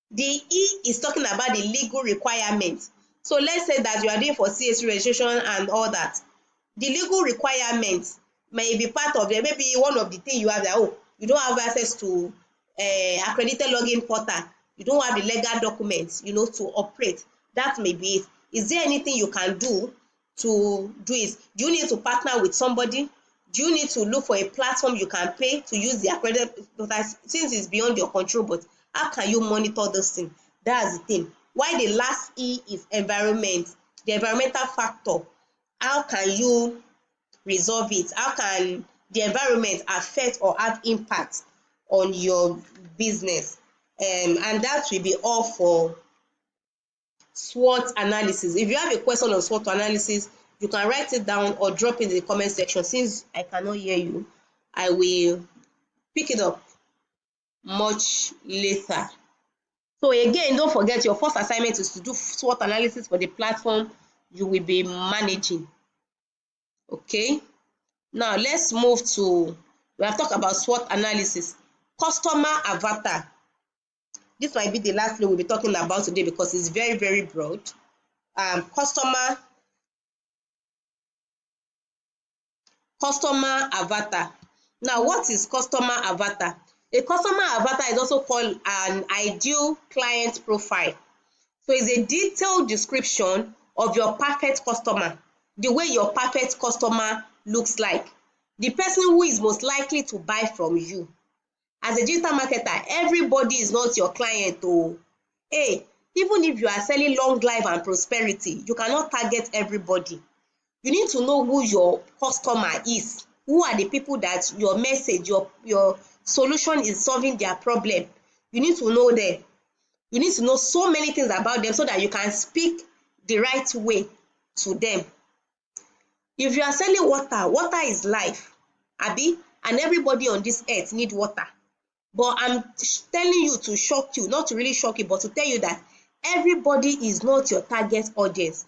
The E is talking about the legal requirement. So let's say that you are doing for CAC registration and all that. The legal requirement may be part of it. Maybe one of the things you have that, oh, you don't have access to accredited login portal. You don't have the legal documents, to operate. That may be it. Is there anything you can do to do it? Do you need to partner with somebody? Do you need to look for a platform you can pay to use the accredited portal, since it's beyond your control? But how can you monitor this thing? That's the thing. Why the last E is environment, the environmental factor. How can you resolve it? How can the environment affect or have impact on your business? And that will be all for SWOT analysis. If you have a question on SWOT analysis, you can write it down or drop in the comment section. Since I cannot hear you, I will pick it up much later. So again, don't forget, your first assignment is to do SWOT analysis for the platform you will be managing. Okay, now let's move to, we have talked about SWOT analysis. Customer avatar. This might be the last thing we'll be talking about today because it's very, very broad. Customer avatar. Now, what is customer avatar? A customer avatar is also called an ideal client profile. So it's a detailed description of your perfect customer, the way your perfect customer looks like, the person who is most likely to buy from you. As a digital marketer, everybody is not your client. Hey, even if you are selling long life and prosperity, you cannot target everybody. You need to know who your customer is. Who are the people that your message, your solution is solving their problem. You need to know them. You need to know so many things about them so that you can speak the right way to them. If you are selling water, water is life, abi, and everybody on this earth need water. But I'm telling you to shock you, not to really shock you, but to tell you that everybody is not your target audience.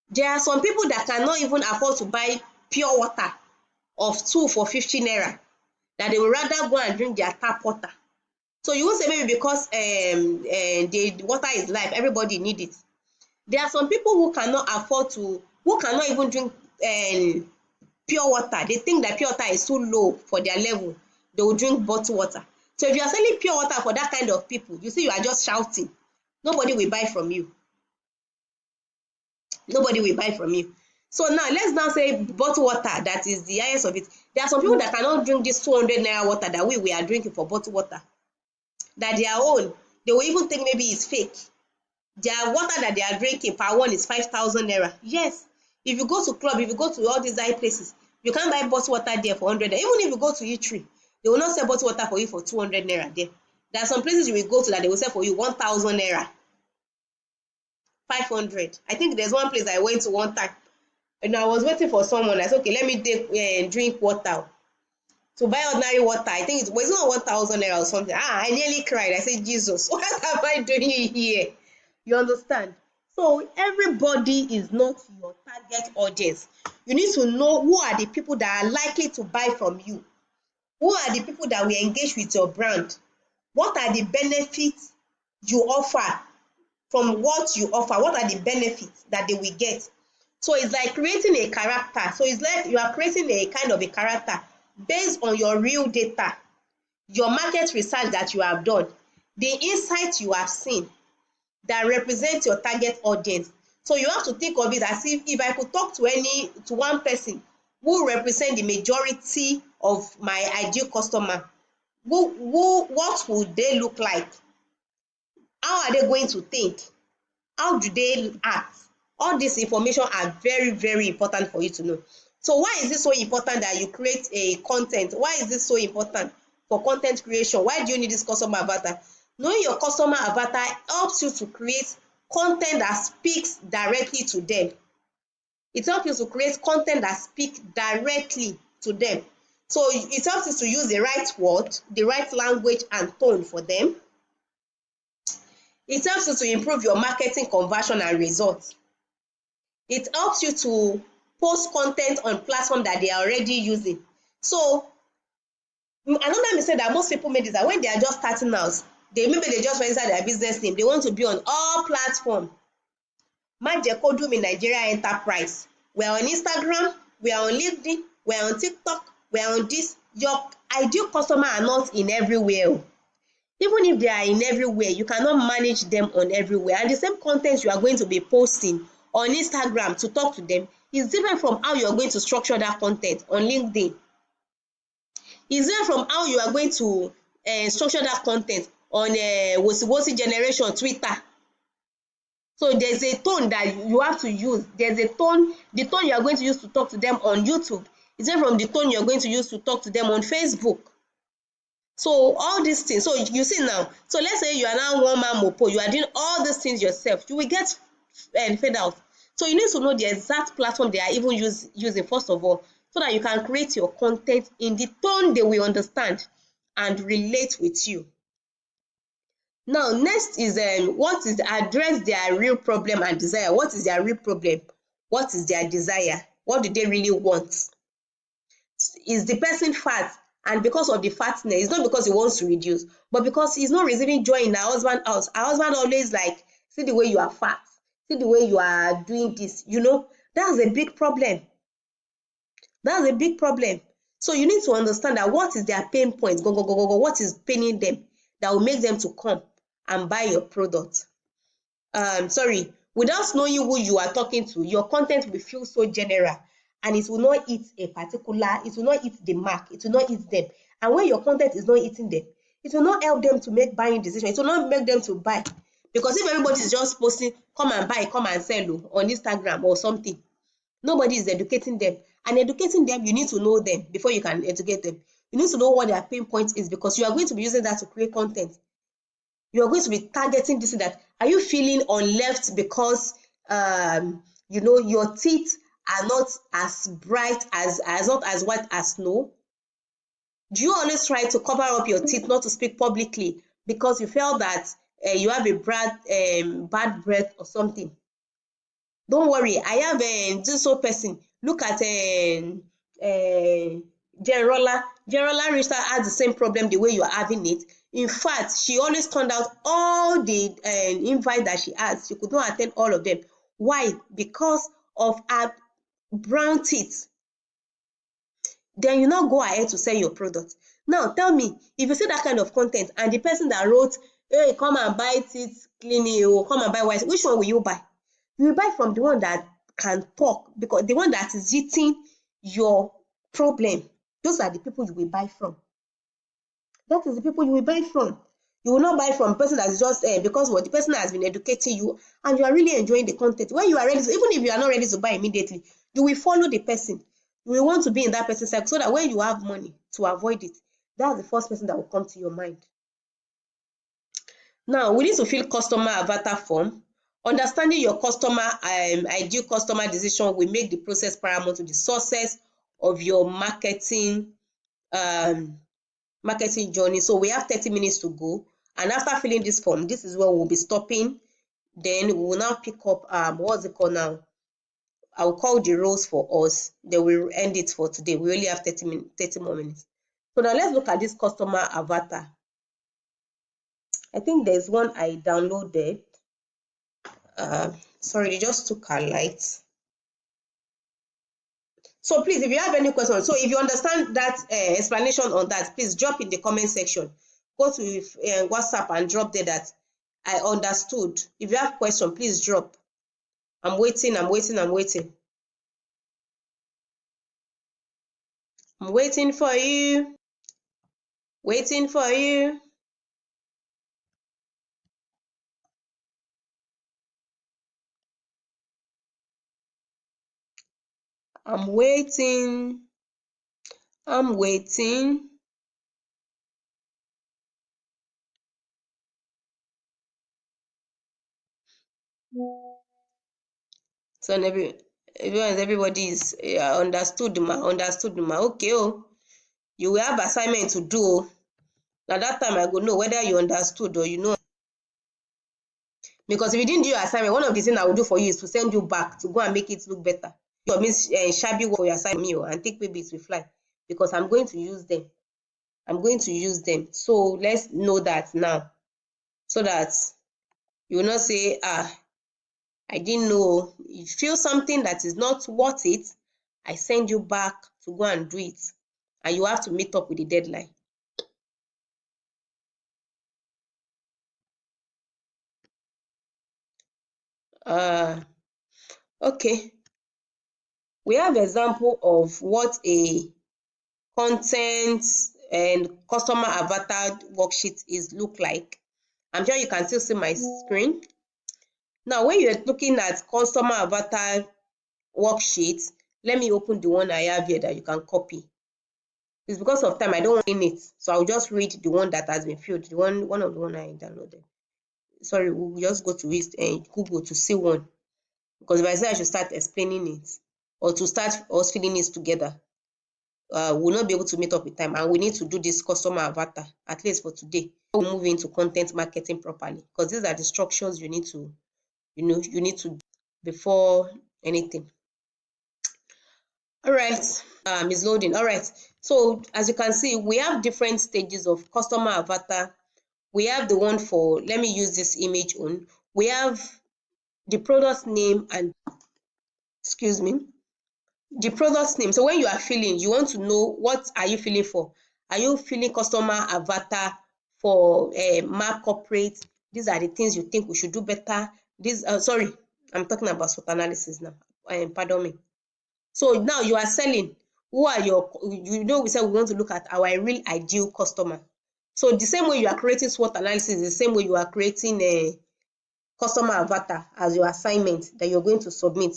There are some people that cannot even afford to buy pure water of 2 for 50 naira, that they would rather go and drink their tap water. So you won't say maybe because the water is life, everybody need it. There are some people who cannot afford to, who cannot even drink pure water. They think that pure water is too low for their level. They will drink bottled water. So if you are selling pure water for that kind of people, you see you are just shouting. Nobody will buy from you. Nobody will buy from you. So now let's now say bottled water, that is the highest of it. There are some people that cannot drink this 200 naira water that we are drinking for bottled water. That their own, they will even think maybe it's fake. Their water that they are drinking per one is 5,000 naira. Yes, if you go to club, if you go to all these high places, you can't buy bottled water there for 100 naira. Even if you go to eatery, they will not sell bottled water for you for 200 naira there. There are some places you will go to that they will sell for you 1,000 naira, 500. I think there's one place I went to one time, and I was waiting for someone. I said, okay, let me drink water. To buy ordinary water, I think it's not 1,000 naira or something. I nearly cried. I said, Jesus, what am I doing here? You understand? So everybody is not your target audience. You need to know who are the people that are likely to buy from you. Who are the people that will engage with your brand? What are the benefits you offer from what you offer? What are the benefits that they will get? So it's like creating a character. So it's like you are creating a kind of a character based on your real data, your market research that you have done, the insight you have seen that represent your target audience. So you have to think of it as if I could talk to one person who represent the majority of my ideal customer, what would they look like? How are they going to think? How do they act? All this information are very, very important for you to know. So why is it so important that you create a content? Why is this so important for content creation? Why do you need this customer avatar? Knowing your customer avatar helps you to create content that speaks directly to them. It helps you to create content that speaks directly to them. So it helps you to use the right word, the right language and tone for them. It helps you to improve your marketing conversion and results. It helps you to post content on platform that they are already using. So another mistake that most people make is that when they are just starting out, maybe they just register their business name, they want to be on all platforms. Má jẹ́ kó dùn mí Nigeria enterprise. We are on Instagram, we are on LinkedIn, we are on TikTok, we are on this. Your ideal customer are not in everywhere. Even if they are in everywhere, you cannot manage them on everywhere. And the same content you are going to be posting on Instagram to talk to them is different from how you are going to structure that content on LinkedIn. It's different from how you are going to structure that content on Wosi Generation Twitter. So there's a tone that you have to use. There's a tone, the tone you are going to use to talk to them on YouTube is different from the tone you are going to use to talk to them on Facebook. So all these things, so you see now, so let's say you are now one man mopo, you are doing all these things yourself, you will get fed out. So you need to know the exact platform they are even using first of all, so that you can create your content in the tone they will understand and relate with you. Now next is address their real problem and desire. What is their real problem? What is their desire? What do they really want? Is the person fat, and because of the fatness, it's not because he wants to reduce, but because he's not receiving joy in her husband house. Her husband always like, see the way you are fat, see the way you are doing this, that's a big problem. That's a big problem. So you need to understand that what is their pain point, what is paining them that will make them to come and buy your product. Without knowing who you are talking to, your content will feel so general and it will not hit the mark, it will not hit them. And when your content is not hitting them, it will not help them to make buying decisions, it will not make them to buy. Because if everybody is just posting, come and buy, come and sell on Instagram or something, nobody is educating them. And educating them, you need to know them before you can educate them. You need to know what their pain point is, because you are going to be using that to create content. You are going to be targeting this, that are you feeling unleft because your teeth are not as bright as not as white as snow? Do you always try to cover up your teeth not to speak publicly because you felt that you have a bad breath or something? Don't worry, I have this whole person. Look at Generala. Generala Rita has the same problem the way you are having it. In fact, she always turned out all the invite that she has. She could not attend all of them. Why? Because of her brown teeth. Then you now go ahead to sell your product. Now tell me, if you see that kind of content and the person that wrote, hey, come and buy teeth cleaning, or come and buy white, which one will you buy? You will buy from the one that can talk, because the one that is hitting your problem. Those are the people you will buy from. That is the people you will buy from. You will not buy from a person that is just because the person has been educating you and you are really enjoying the content. When you are ready, even if you are not ready to buy immediately, you will follow the person. You will want to be in that person's circle, so that when you have money to avoid it, that's the first person that will come to your mind. Now, we need to fill customer avatar form. Understanding your ideal customer decision will make the process paramount to the success of your marketing journey. So we have 30 minutes to go, and after filling this form, this is where we'll be stopping. Then we will now pick up what's it called now? I will call the roles for us. Then we'll end it for today. We only have 30 more minutes. So now let's look at this customer avatar. I think there's one I downloaded. Sorry, it just took a light. So please, if you have any questions, so if you understand that explanation on that, please drop in the comment section. Go to WhatsApp and drop there that I understood. If you have question, please drop. I'm waiting. I'm waiting. I'm waiting. I'm waiting for you. Waiting for you. I'm waiting. I'm waiting. So everybody is understood ma, understood ma. Okay, oh, you will have assignment to do. Oh. Now that time I go know whether you understood or you know. Because if you didn't do your assignment, one of the things I will do for you is to send you back to go and make it look better. Your miss shabby work for your assignment and take maybe it will fly because I'm going to use them. I'm going to use them. So let's know that now, so that you will not say, I didn't know. You feel something that is not worth it, I send you back to go and do it, and you have to meet up with the deadline. Okay, we have example of what a content and customer avatar worksheet is look like. I'm sure you can still see my screen. Now, when you're looking at customer avatar worksheet, let me open the one I have here that you can copy. It's because of time I don't want it, so I'll just read the one that has been filled, the one of the one I downloaded. Sorry, we'll just go to it and Google to see one, because if I say I should start explaining it or to start us filling it together, we'll not be able to meet up with time, and we need to do this customer avatar at least for today. We'll move into content marketing properly, because these are the structures you need to, you need to before anything. All right, it's loading. All right, so as you can see, we have different stages of customer avatar. We have the one for, let me use this image on. We have the product name and, excuse me, the product name. So when you are filling, you want to know what are you filling for. Are you filling customer avatar for mark corporate? These are the things you think we should do better. This sorry, I'm talking about SWOT analysis now. Pardon me. So now you are selling. Who are your, we said we want to look at our real ideal customer. So the same way you are creating SWOT analysis, the same way you are creating a customer avatar as your assignment that you're going to submit.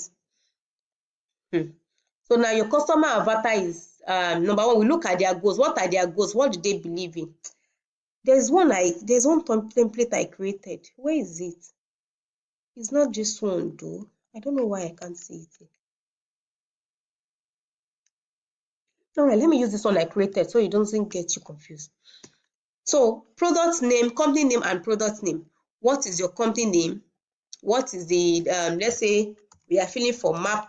So now your customer avatar is number one, we look at their goals. What are their goals? What do they believe in? There's one template I created. Where is it? It's not this one though. I don't know why I can't see it. All right, let me use this one I created so it doesn't get you confused. So product name, company name, and product name. What is your company name? What is the let's say we are filling for Map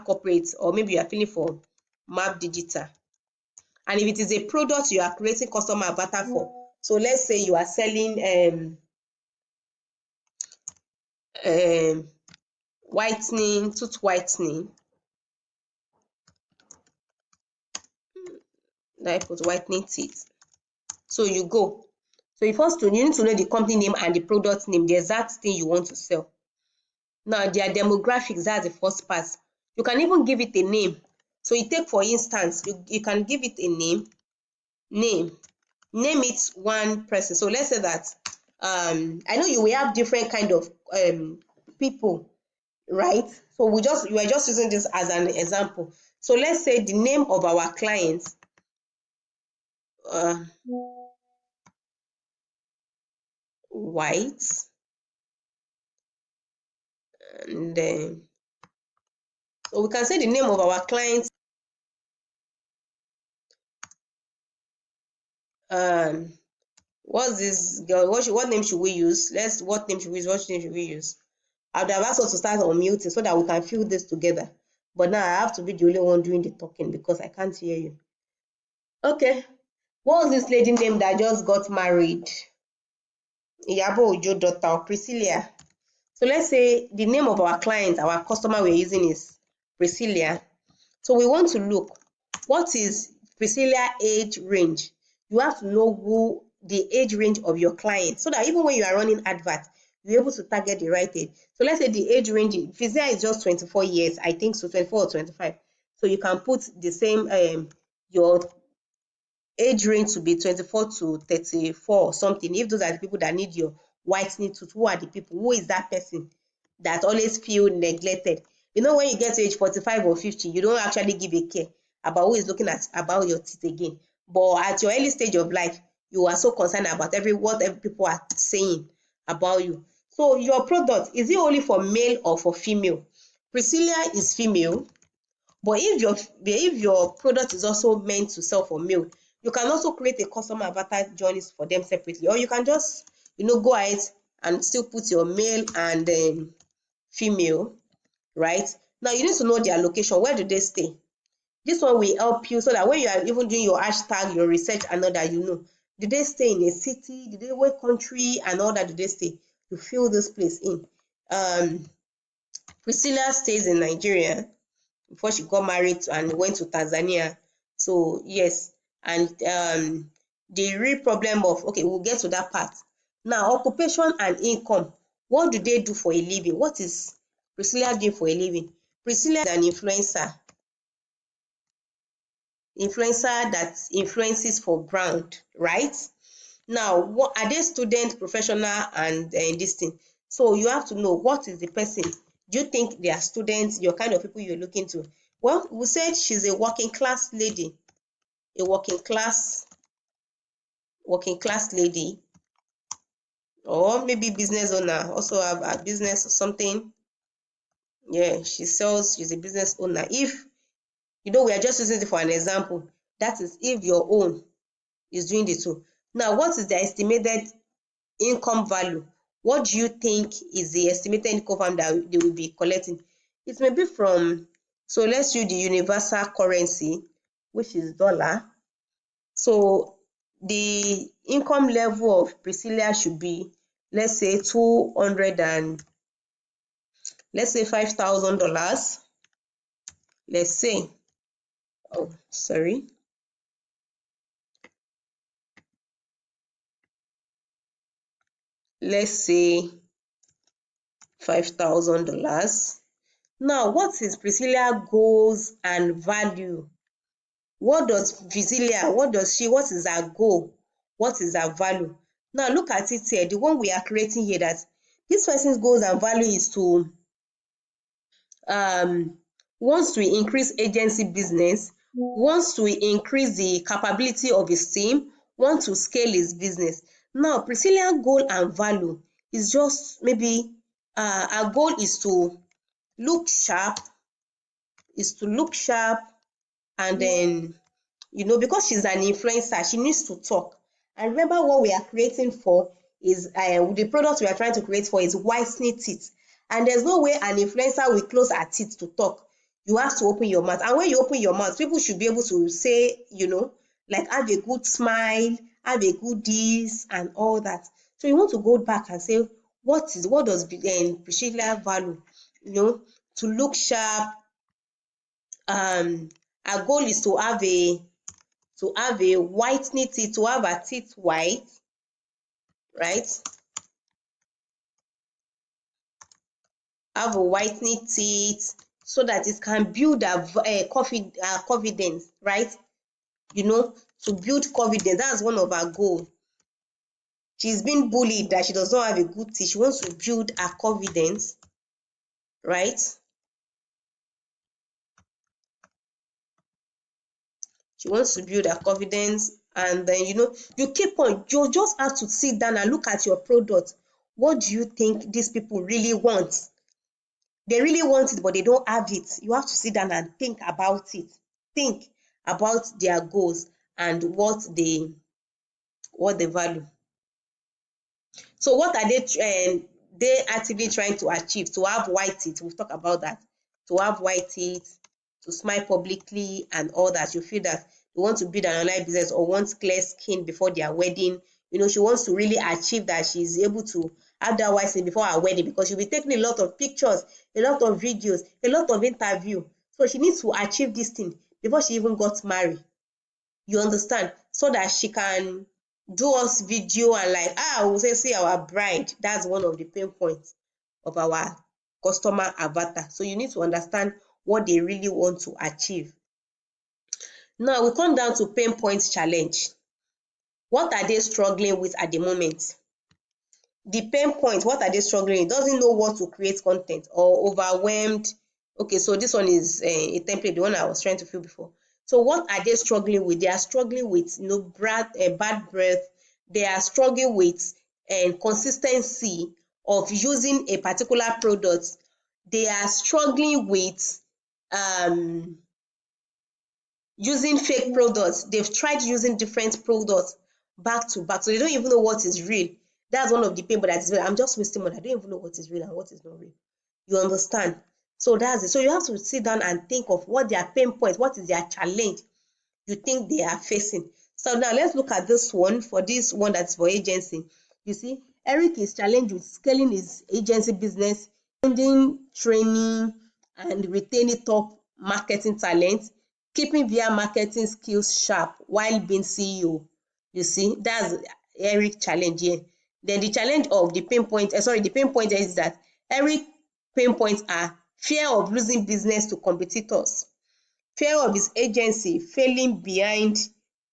corporate, or maybe you are filling for Map digital. And if it is a product you are creating customer avatar for, so let's say you are selling whitening, tooth whitening. I put whitening teeth. So you go. So you need to know the company name and the product name, the exact thing you want to sell. Now their demographics, that's the first part. You can even give it a name. So you take, for instance, you can give it a name. Name it one person. So let's say that I know you will have different kind of people, right? So you are just using this as an example. So let's say the name of our client, White, and then so we can say the name of our client, what's this girl, what name should we use? What name should we use? What name should we use? I would have asked us to start unmuting so that we can fill this together. But now I have to be the only one doing the talking because I can't hear you. Okay. What was this lady name that just got married? Iyabo Ojo daughter, or Priscilla. So let's say the name of our client, our customer we're using is Priscilla. So we want to look, what is Priscilla age range? You have to know who the age range of your client, so that even when you are running advert, you're able to target the right age. So let's say the age range, Priscilla is just 24 years, I think so, 24 or 25. So you can put the same your age range to be 24 to 34 or something. If those are the people that need your whitening tooth, who are the people? Who is that person that always feel neglected? You know, when you get to age 45 or 50, you don't actually give a care about who is looking at about your teeth again. But at your early stage of life, you are so concerned about what every people are saying about you. So your product, is it only for male or for female? Priscilla is female, but if your product is also meant to sell for male, you can also create a customer avatar journeys for them separately, or you can just go ahead and still put your male and female, right? Now you need to know their location. Where do they stay? This one will help you, so that when you are even doing your hashtag, your research and all that, do they stay in a city, do they, what country and all that do they stay? You fill this place in. Priscilla stays in Nigeria before she got married and went to Tanzania. So yes, and the real problem of, okay, we'll get to that part. Now, occupation and income. What do they do for a living? What is Priscilla doing for a living? Priscilla is an influencer that influences for brand, right? Now, what are they, student, professional, and this thing? So you have to know, what is the person. Do you think they are students, your kind of people you're looking to? Well, we said she's a working class lady, a working class lady, or maybe business owner, also have a business or something. Yeah, she's a business owner. If we are just using it for an example, that is if your own is doing the two. Now, what is the estimated income value? What do you think is the estimated income value that they will be collecting? It may be from, so let's use the universal currency, which is dollar. So the income level of Priscilla should be, let's say, 200 and let's say $5,000. Let's say, oh, sorry. Let's say $5,000. Now, what is Priscilla goals and value? What is her goal? What is her value? Now look at it here, the one we are creating here, that this person's goals and value is to wants to increase agency business, wants to increase the capability of his team, wants to scale his business. Now Priscilla goal and value is just maybe her goal is to look sharp, and then because she's an influencer, she needs to talk. And remember, what we are creating for is the product we are trying to create for is whitening teeth. And there's no way an influencer will close her teeth to talk. You have to open your mouth. And when you open your mouth, people should be able to say, like, have a good smile, have a good this, and all that. So you want to go back and say, what does Priscilla value? To look sharp. Our goal is to have a whitening teeth, to have her teeth white, right? Have a whitening teeth, so that it can build her confidence, right? To build confidence. That's one of her goals. She's been bullied that she does not have a good teeth. She wants to build her confidence, right? She wants to build her confidence, and then you keep on. You just have to sit down and look at your product. What do you think these people really want? They really want it, but they don't have it. You have to sit down and think about it. Think about their goals and what they value. So what are they actively trying to achieve? To have white teeth, we'll talk about that. To have white teeth, to smile publicly and all that. You feel that you want to build an online business or want clear skin before their wedding. She wants to really achieve that she's able to have that white teeth before her wedding, because she'll be taking a lot of pictures, a lot of videos, a lot of interview. So she needs to achieve this thing before she even got married. You understand? So that she can do us video and like, we'll say, see our bride. That's one of the pain points of our customer avatar. So you need to understand what they really want to achieve. Now we come down to pain points challenge. What are they struggling with at the moment? The pain point, what are they struggling? Doesn't know what to create content or overwhelmed. Okay, so this one is a template, the one I was trying to fill before. So what are they struggling with? They are struggling with bad breath. They are struggling with consistency of using a particular product. They are struggling with using fake products. They've tried using different products back to back, so they don't even know what is real. That's one of the pain, but that is real. I'm just wasting money. I don't even know what is real and what is not real. You understand? So that's it. So you have to sit down and think of what their pain points, what is their challenge you think they are facing. So now let's look at this one. For this one that's for agency, you see, Eric is challenged with scaling his agency business, finding training and retaining top marketing talent, keeping their marketing skills sharp while being CEO. You see, that's Eric challenge here. Then the challenge of the pain point, the pain point is that Eric pain points are fear of losing business to competitors, fear of his agency failing behind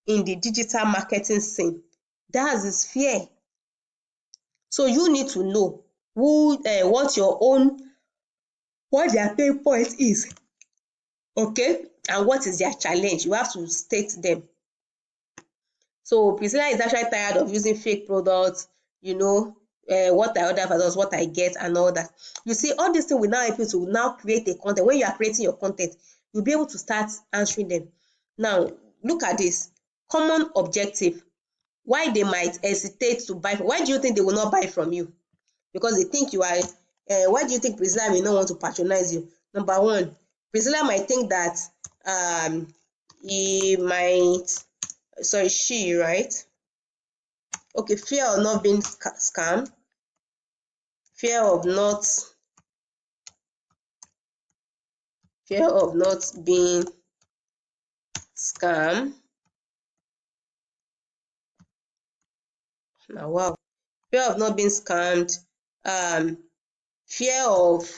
in the digital marketing scene. That's his fear. So you need to know what their pain point is, okay, and what is their challenge. You have to state them. So Priscilla is actually tired of using fake products, what I order for us, what I get, and all that. You see, all these things will now help you to now create a content. When you are creating your content, you'll be able to start answering them. Now, look at this. Common objective. Why they might hesitate to buy. Why do you think they will not buy from you? Because they think you are, why do you think Priscilla may not want to patronize you? Number one, Priscilla might think that he might, she, right? Okay, fear of not being scammed, fear of not being scammed. Now, wow, fear of not being scammed, fear of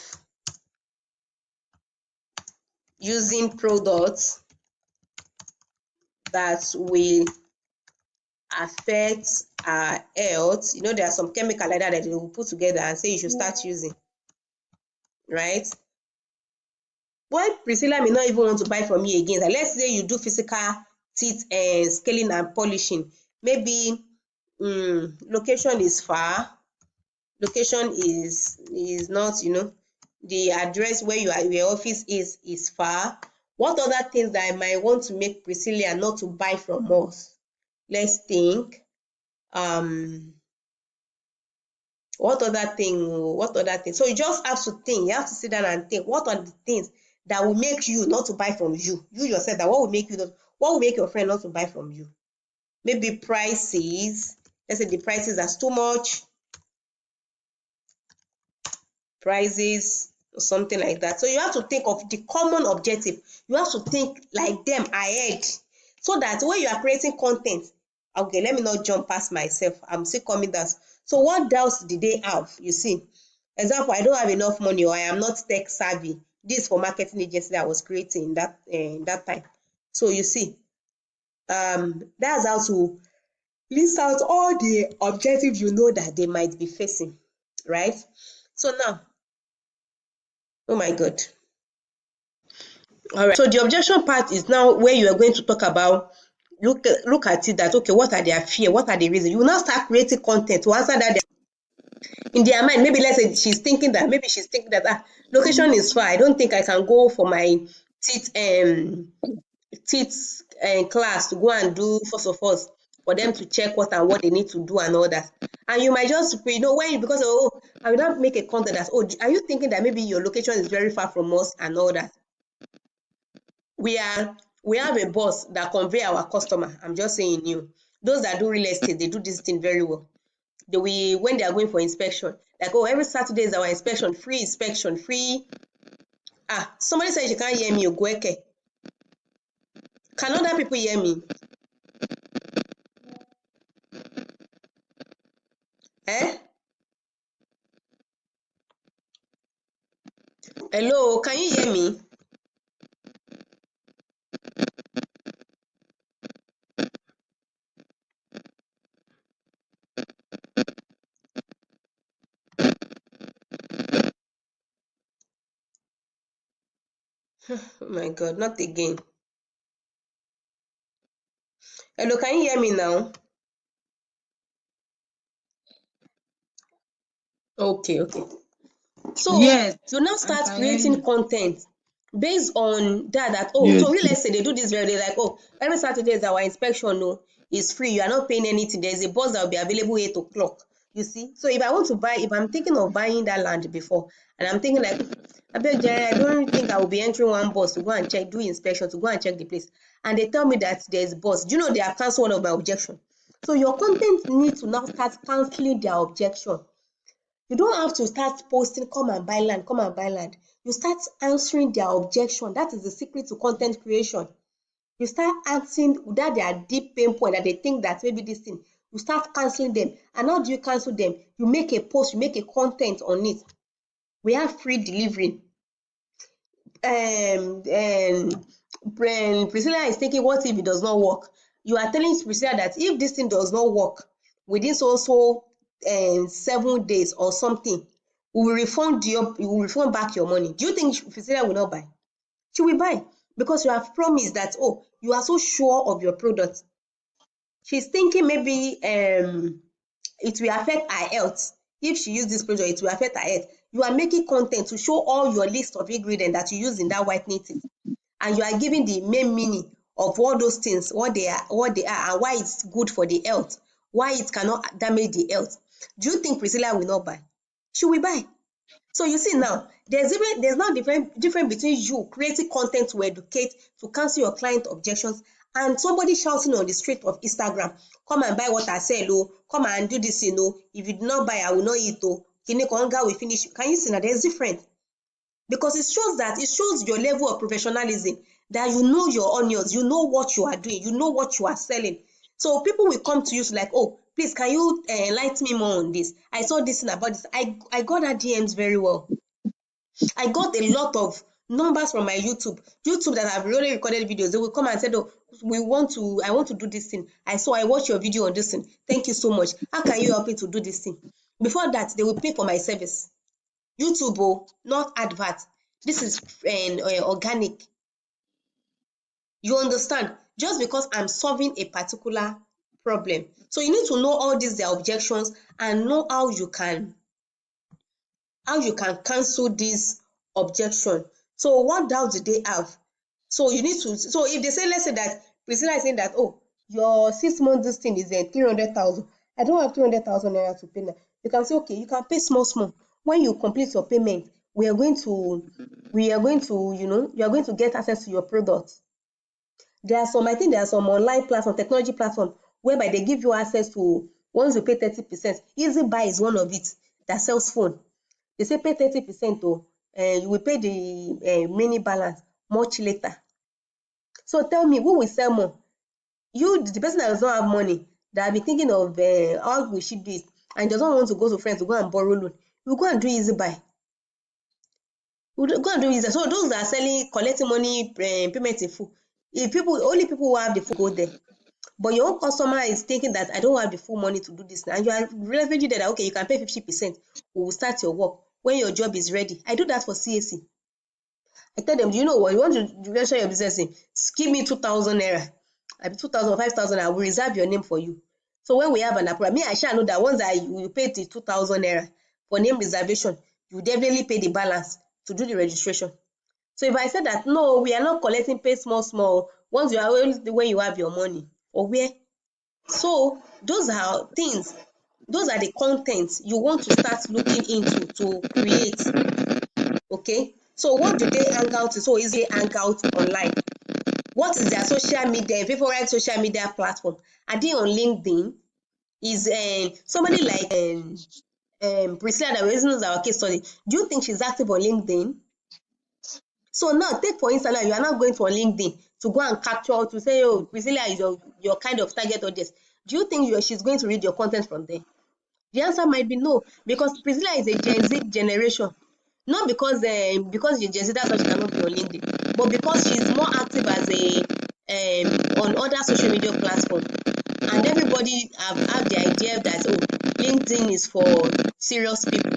using products that will affect our health. There are some chemical like that they will put together and say you should start using, right? Why Priscilla may not even want to buy from you again? Like, let's say you do physical teeth and scaling and polishing. Maybe location is far, location is not, the address where your office is far. What other things that I might want to make Priscilla not to buy from us? Let's think. What other thing? So you just have to think. You have to sit down and think, what are the things that will make you not to buy from you yourself? That what will make your friend not to buy from you? Maybe prices. Let's say the prices are too much, prices or something like that. So you have to think of the common objective. You have to think like them ahead, so that when you are creating content, okay, let me not jump past myself, I'm still coming down. So what doubts did they have? You see, example, I don't have enough money, or I am not tech savvy. This for marketing agency that I was creating that time. So you see, that's how to list out all the objectives that they might be facing, right? So now, oh my god. All right. So the objection part is now where you are going to talk about, look at it, that okay, what are their fear? What are the reasons? You will now start creating content to answer that in their mind. Maybe let's say she's thinking that location is far. I don't think I can go for my teeth class to go and do first of all for them to check what they need to do and all that. And you might just when because I will not make a content that, are you thinking that maybe your location is very far from us and all that? We have a boss that convey our customer. I'm just saying, those that do real estate, they do this thing very well. When they are going for inspection, like, every Saturday is our inspection, free Somebody said she can't hear me, Ogweke. Can other people hear me? Eh? Hello, can you hear me? Oh my God, not again. Hello, can you hear me now? Okay, okay. So Yes, you now I start can hear creating you. content based on that so Yes. real estate they do this very day, like, every Saturday is our inspection. No, it's free, you are not paying anything. There's a bus that will be available 8 o'clock. You see, so if I want to buy, if I'm thinking of buying that land before, and I'm thinking like, I beg Jerry, I don't think I will be entering one bus to go and check, do inspection, to go and check the place, and they tell me that there's bus. Do you know they have cancelled one of my objection? So your content needs to now start cancelling their objection. You don't have to start posting, come and buy land, come and buy land. You start answering their objection. That is the secret to content creation. You start answering that their deep pain point, that they think that maybe this thing, you start canceling them. And how do you cancel them? You make a post, you make a content on it. We have free delivery. Priscilla is thinking, what if it does not work? You are telling Priscilla that if this thing does not work within so 7 days or something, we will refund back your money. Do you think Priscilla will not buy? She will buy, because you have promised that, you are so sure of your product. She's thinking maybe it will affect her health. If she use this product, it will affect her health. You are making content to show all your list of ingredients that you use in that whitening tint, and you are giving the main meaning of all those things, what they are, and why it's good for the health, why it cannot damage the health. Do you think Priscilla will not buy? She will buy. So you see now, there's not difference between you creating content to educate, to cancel your client objections, and somebody shouting on the street of Instagram, come and buy what I sell, come and do this, if you do not buy, I will not eat, kini hunger will finish. Can you see now there's difference? Because it shows your level of professionalism, that you know your onions, you know what you are doing, you know what you are selling. So people will come to you to like, please, can you enlighten me more on this? I saw this thing about this. I got that DMs very well. I got a lot of numbers from my YouTube that have already recorded videos. They will come and say, I want to do this thing. I watched your video on this thing. Thank you so much. How can you help me to do this thing? Before that, they will pay for my service. YouTube, not advert. This is organic. You understand? Just because I'm solving a particular problem. So you need to know all these their objections, and know how you can cancel this objection. So what doubt do they have? So you need to, so if they say, let's say that Priscilla is saying that, your 6 months this thing is 300,000. I don't have 300,000 naira to pay now. You can say, okay, you can pay small small. When you complete your payment, you are going to get access to your product. I think there are some online platform, technology platform, whereby they give you access to, once you pay 30%. Easy Buy is one of it, that sells phone. They say pay 30%, you will pay the mini balance much later. So tell me, who will sell more? You, the person that does not have money, that have been thinking of how we should do it, and does not want to go to friends to go and borrow loan, you go and do Easy Buy. You go and do Easy. So those that are selling, collecting money, payment in full, if only people who have the full go there. But your own customer is thinking that I don't have the full money to do this now. And you are leveraging that, okay, you can pay 50%. We will start your work when your job is ready. I do that for CAC. I tell them, do you know what? You want to register your business in? Give me 2,000 naira. I be 2,000, 5,000, I will reserve your name for you. So when we have an approval, me, I shall know that once you pay the 2,000 naira for name reservation, you definitely pay the balance to do the registration. So if I said that, no, we are not collecting, pay small, small, once you are, when you have your money, or where? So those are things, those are the contents you want to start looking into to create. Okay, so what do they hang out to? So is they hang out online? What is their social media, favorite social media platform? Are they on LinkedIn? Is somebody like Priscilla that was using our case study, do you think she's active on LinkedIn? So now take for instance, now you are now going to LinkedIn to go and capture to say, oh, Priscilla is your kind of target audience. Do you think she's going to read your content from there? The answer might be no, because Priscilla is a Gen Z generation. Not because she's Gen Z, that's why she cannot be on LinkedIn, but because she's more active as a on other social media platforms. And everybody have the idea that, oh, LinkedIn is for serious people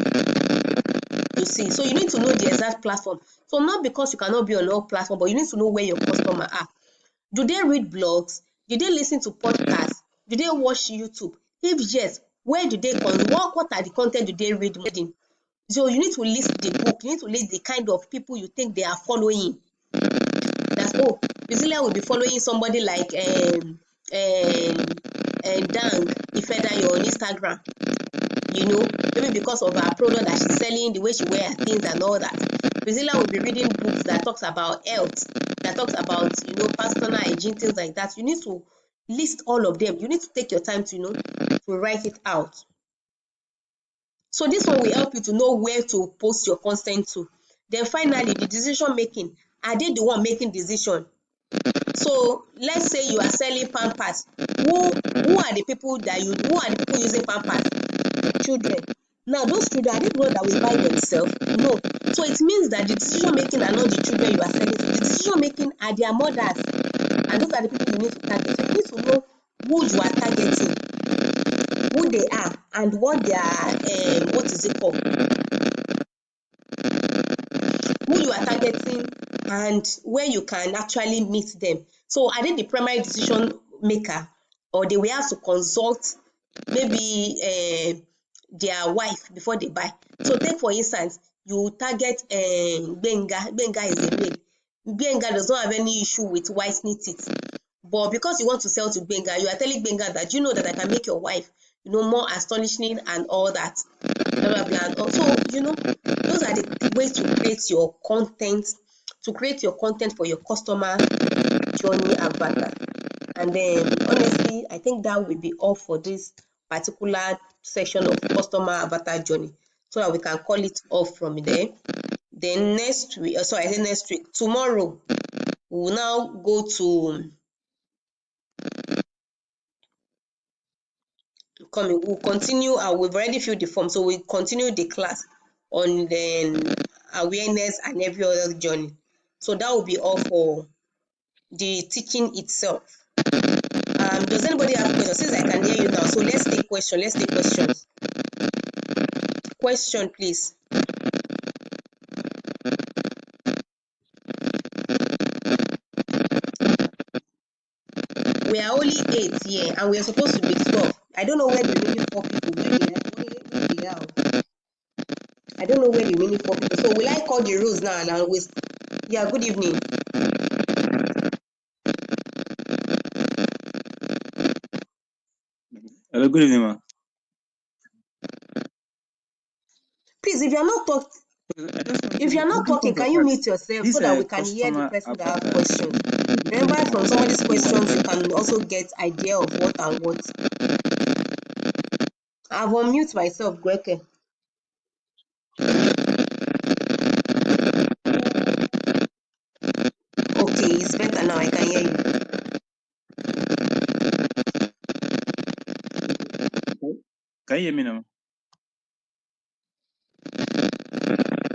to see. So you need to know the exact platform. So not because you cannot be on all platforms, but you need to know where your customer are. Do they read blogs? Do they listen to podcasts? Do they watch YouTube? If yes, where do they what are the content do they read? So you need to list the book. You need to list the kind of people you think they are following. That's, oh, Priscilla will be following somebody like Dang Ifedayo on Instagram. You know, maybe because of her product that she's selling, the way she wears her things and all that. Priscilla will be reading books that talks about health, that talks about, you know, personal hygiene, things like that. You need to list all of them. You need to take your time to, you know, to write it out. So this one will help you to know where to post your content to. Then finally, the decision making. Are they the one making decision? So let's say you are selling pampers. Who are the people using pampers? Children. Now those children, are they the ones that will buy themselves? No. So it means that the decision making are not the children you are selling to. The decision making are their mothers. And those are the people you need to target. So you need to know who you are targeting, who they are, and what their what is it called? Who you are targeting and where you can actually meet them. So are they the primary decision maker, or they will have to consult maybe their wife before they buy? So take for instance, you target Benga. Benga is a male. Benga does not have any issue with whitening teeth. But because you want to sell to Benga, you are telling Benga that you know that I can make your wife, you know, more astonishing and all that. Blah, blah, blah. So, you know, those are the ways to create your content, for your customer journey avatar. And then honestly, I think that will be all for this particular section of customer avatar journey, so that we can call it off from there. Then next week, sorry, I said next week, tomorrow, we will now go to coming. We'll continue. We've already filled the form, so we'll continue the class on the awareness and every other journey. So that will be all for the teaching itself. Does anybody have questions? Since I can hear you now, so let's take questions. Let's take questions. Question, please. We are only 8 here, and we are supposed to be 12. I don't know where the remaining 4 people where they are. I don't know where the remaining 4 people. So will I call the rules now and I'll waste? Yeah. Good evening. Hello, good evening, ma. Please, if you are not talking, can you mute yourself so that we can hear the person that has questions? Remember, from somebody's questions, you can also get idea of what and what. I've unmute myself, Gweke. Okay, it's better now. I can hear you. Can you hear me now?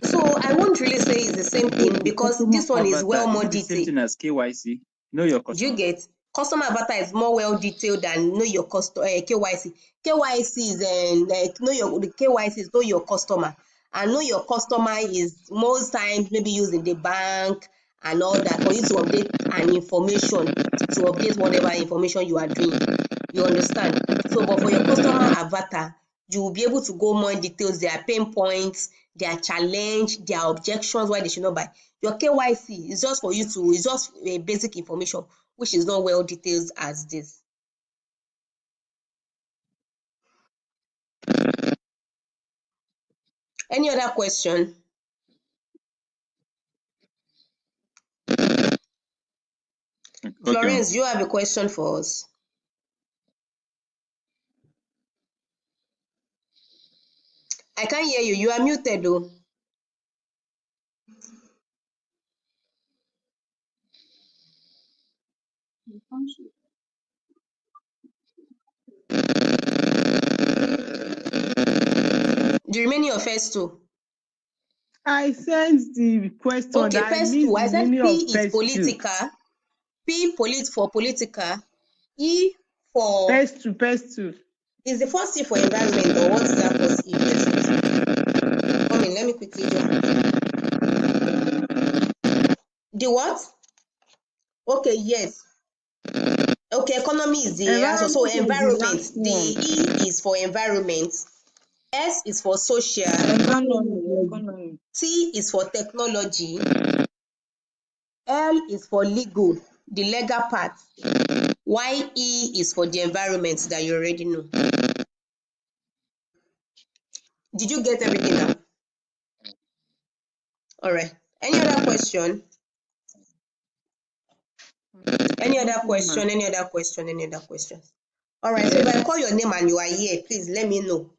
So I won't really say it's the same thing, because this one is well more Is it the same detailed. thing as KYC? Know your Do you customer. get? Customer avatar is more well detailed than know your customer. KYC. KYC is know your customer, and know your customer is most times maybe used in the bank and all that, for you to update an information, to update whatever information you are doing. You understand? So, but for your customer avatar, you will be able to go more in details, their pain points, their challenge, their objections, why they should not buy. Your KYC is just for you to, it's just a basic information, which is not well detailed as this. Any other question? Okay. Florence, you have a question for us? I can't hear you. You are muted though. The remaining of first two. I sent the question Okay, that I first missed two. the I said meaning of P is first two. political. P for political. E for First two. is the first E for environment, or what is that first E first? Come in, let me quickly just. The what? Okay, yes. Okay, economy is the answer. So Environment was the environment, last the one. E is for environment, S is for social, Environment Economy, was economy. T is for technology, L is for legal, the legal part, while E is for the environment that you already know. Did you get everything now? All right. Any other question? Any other okay, ma. question? Any other question? Any other questions? All right. So if I call your name and you are here, please let me know.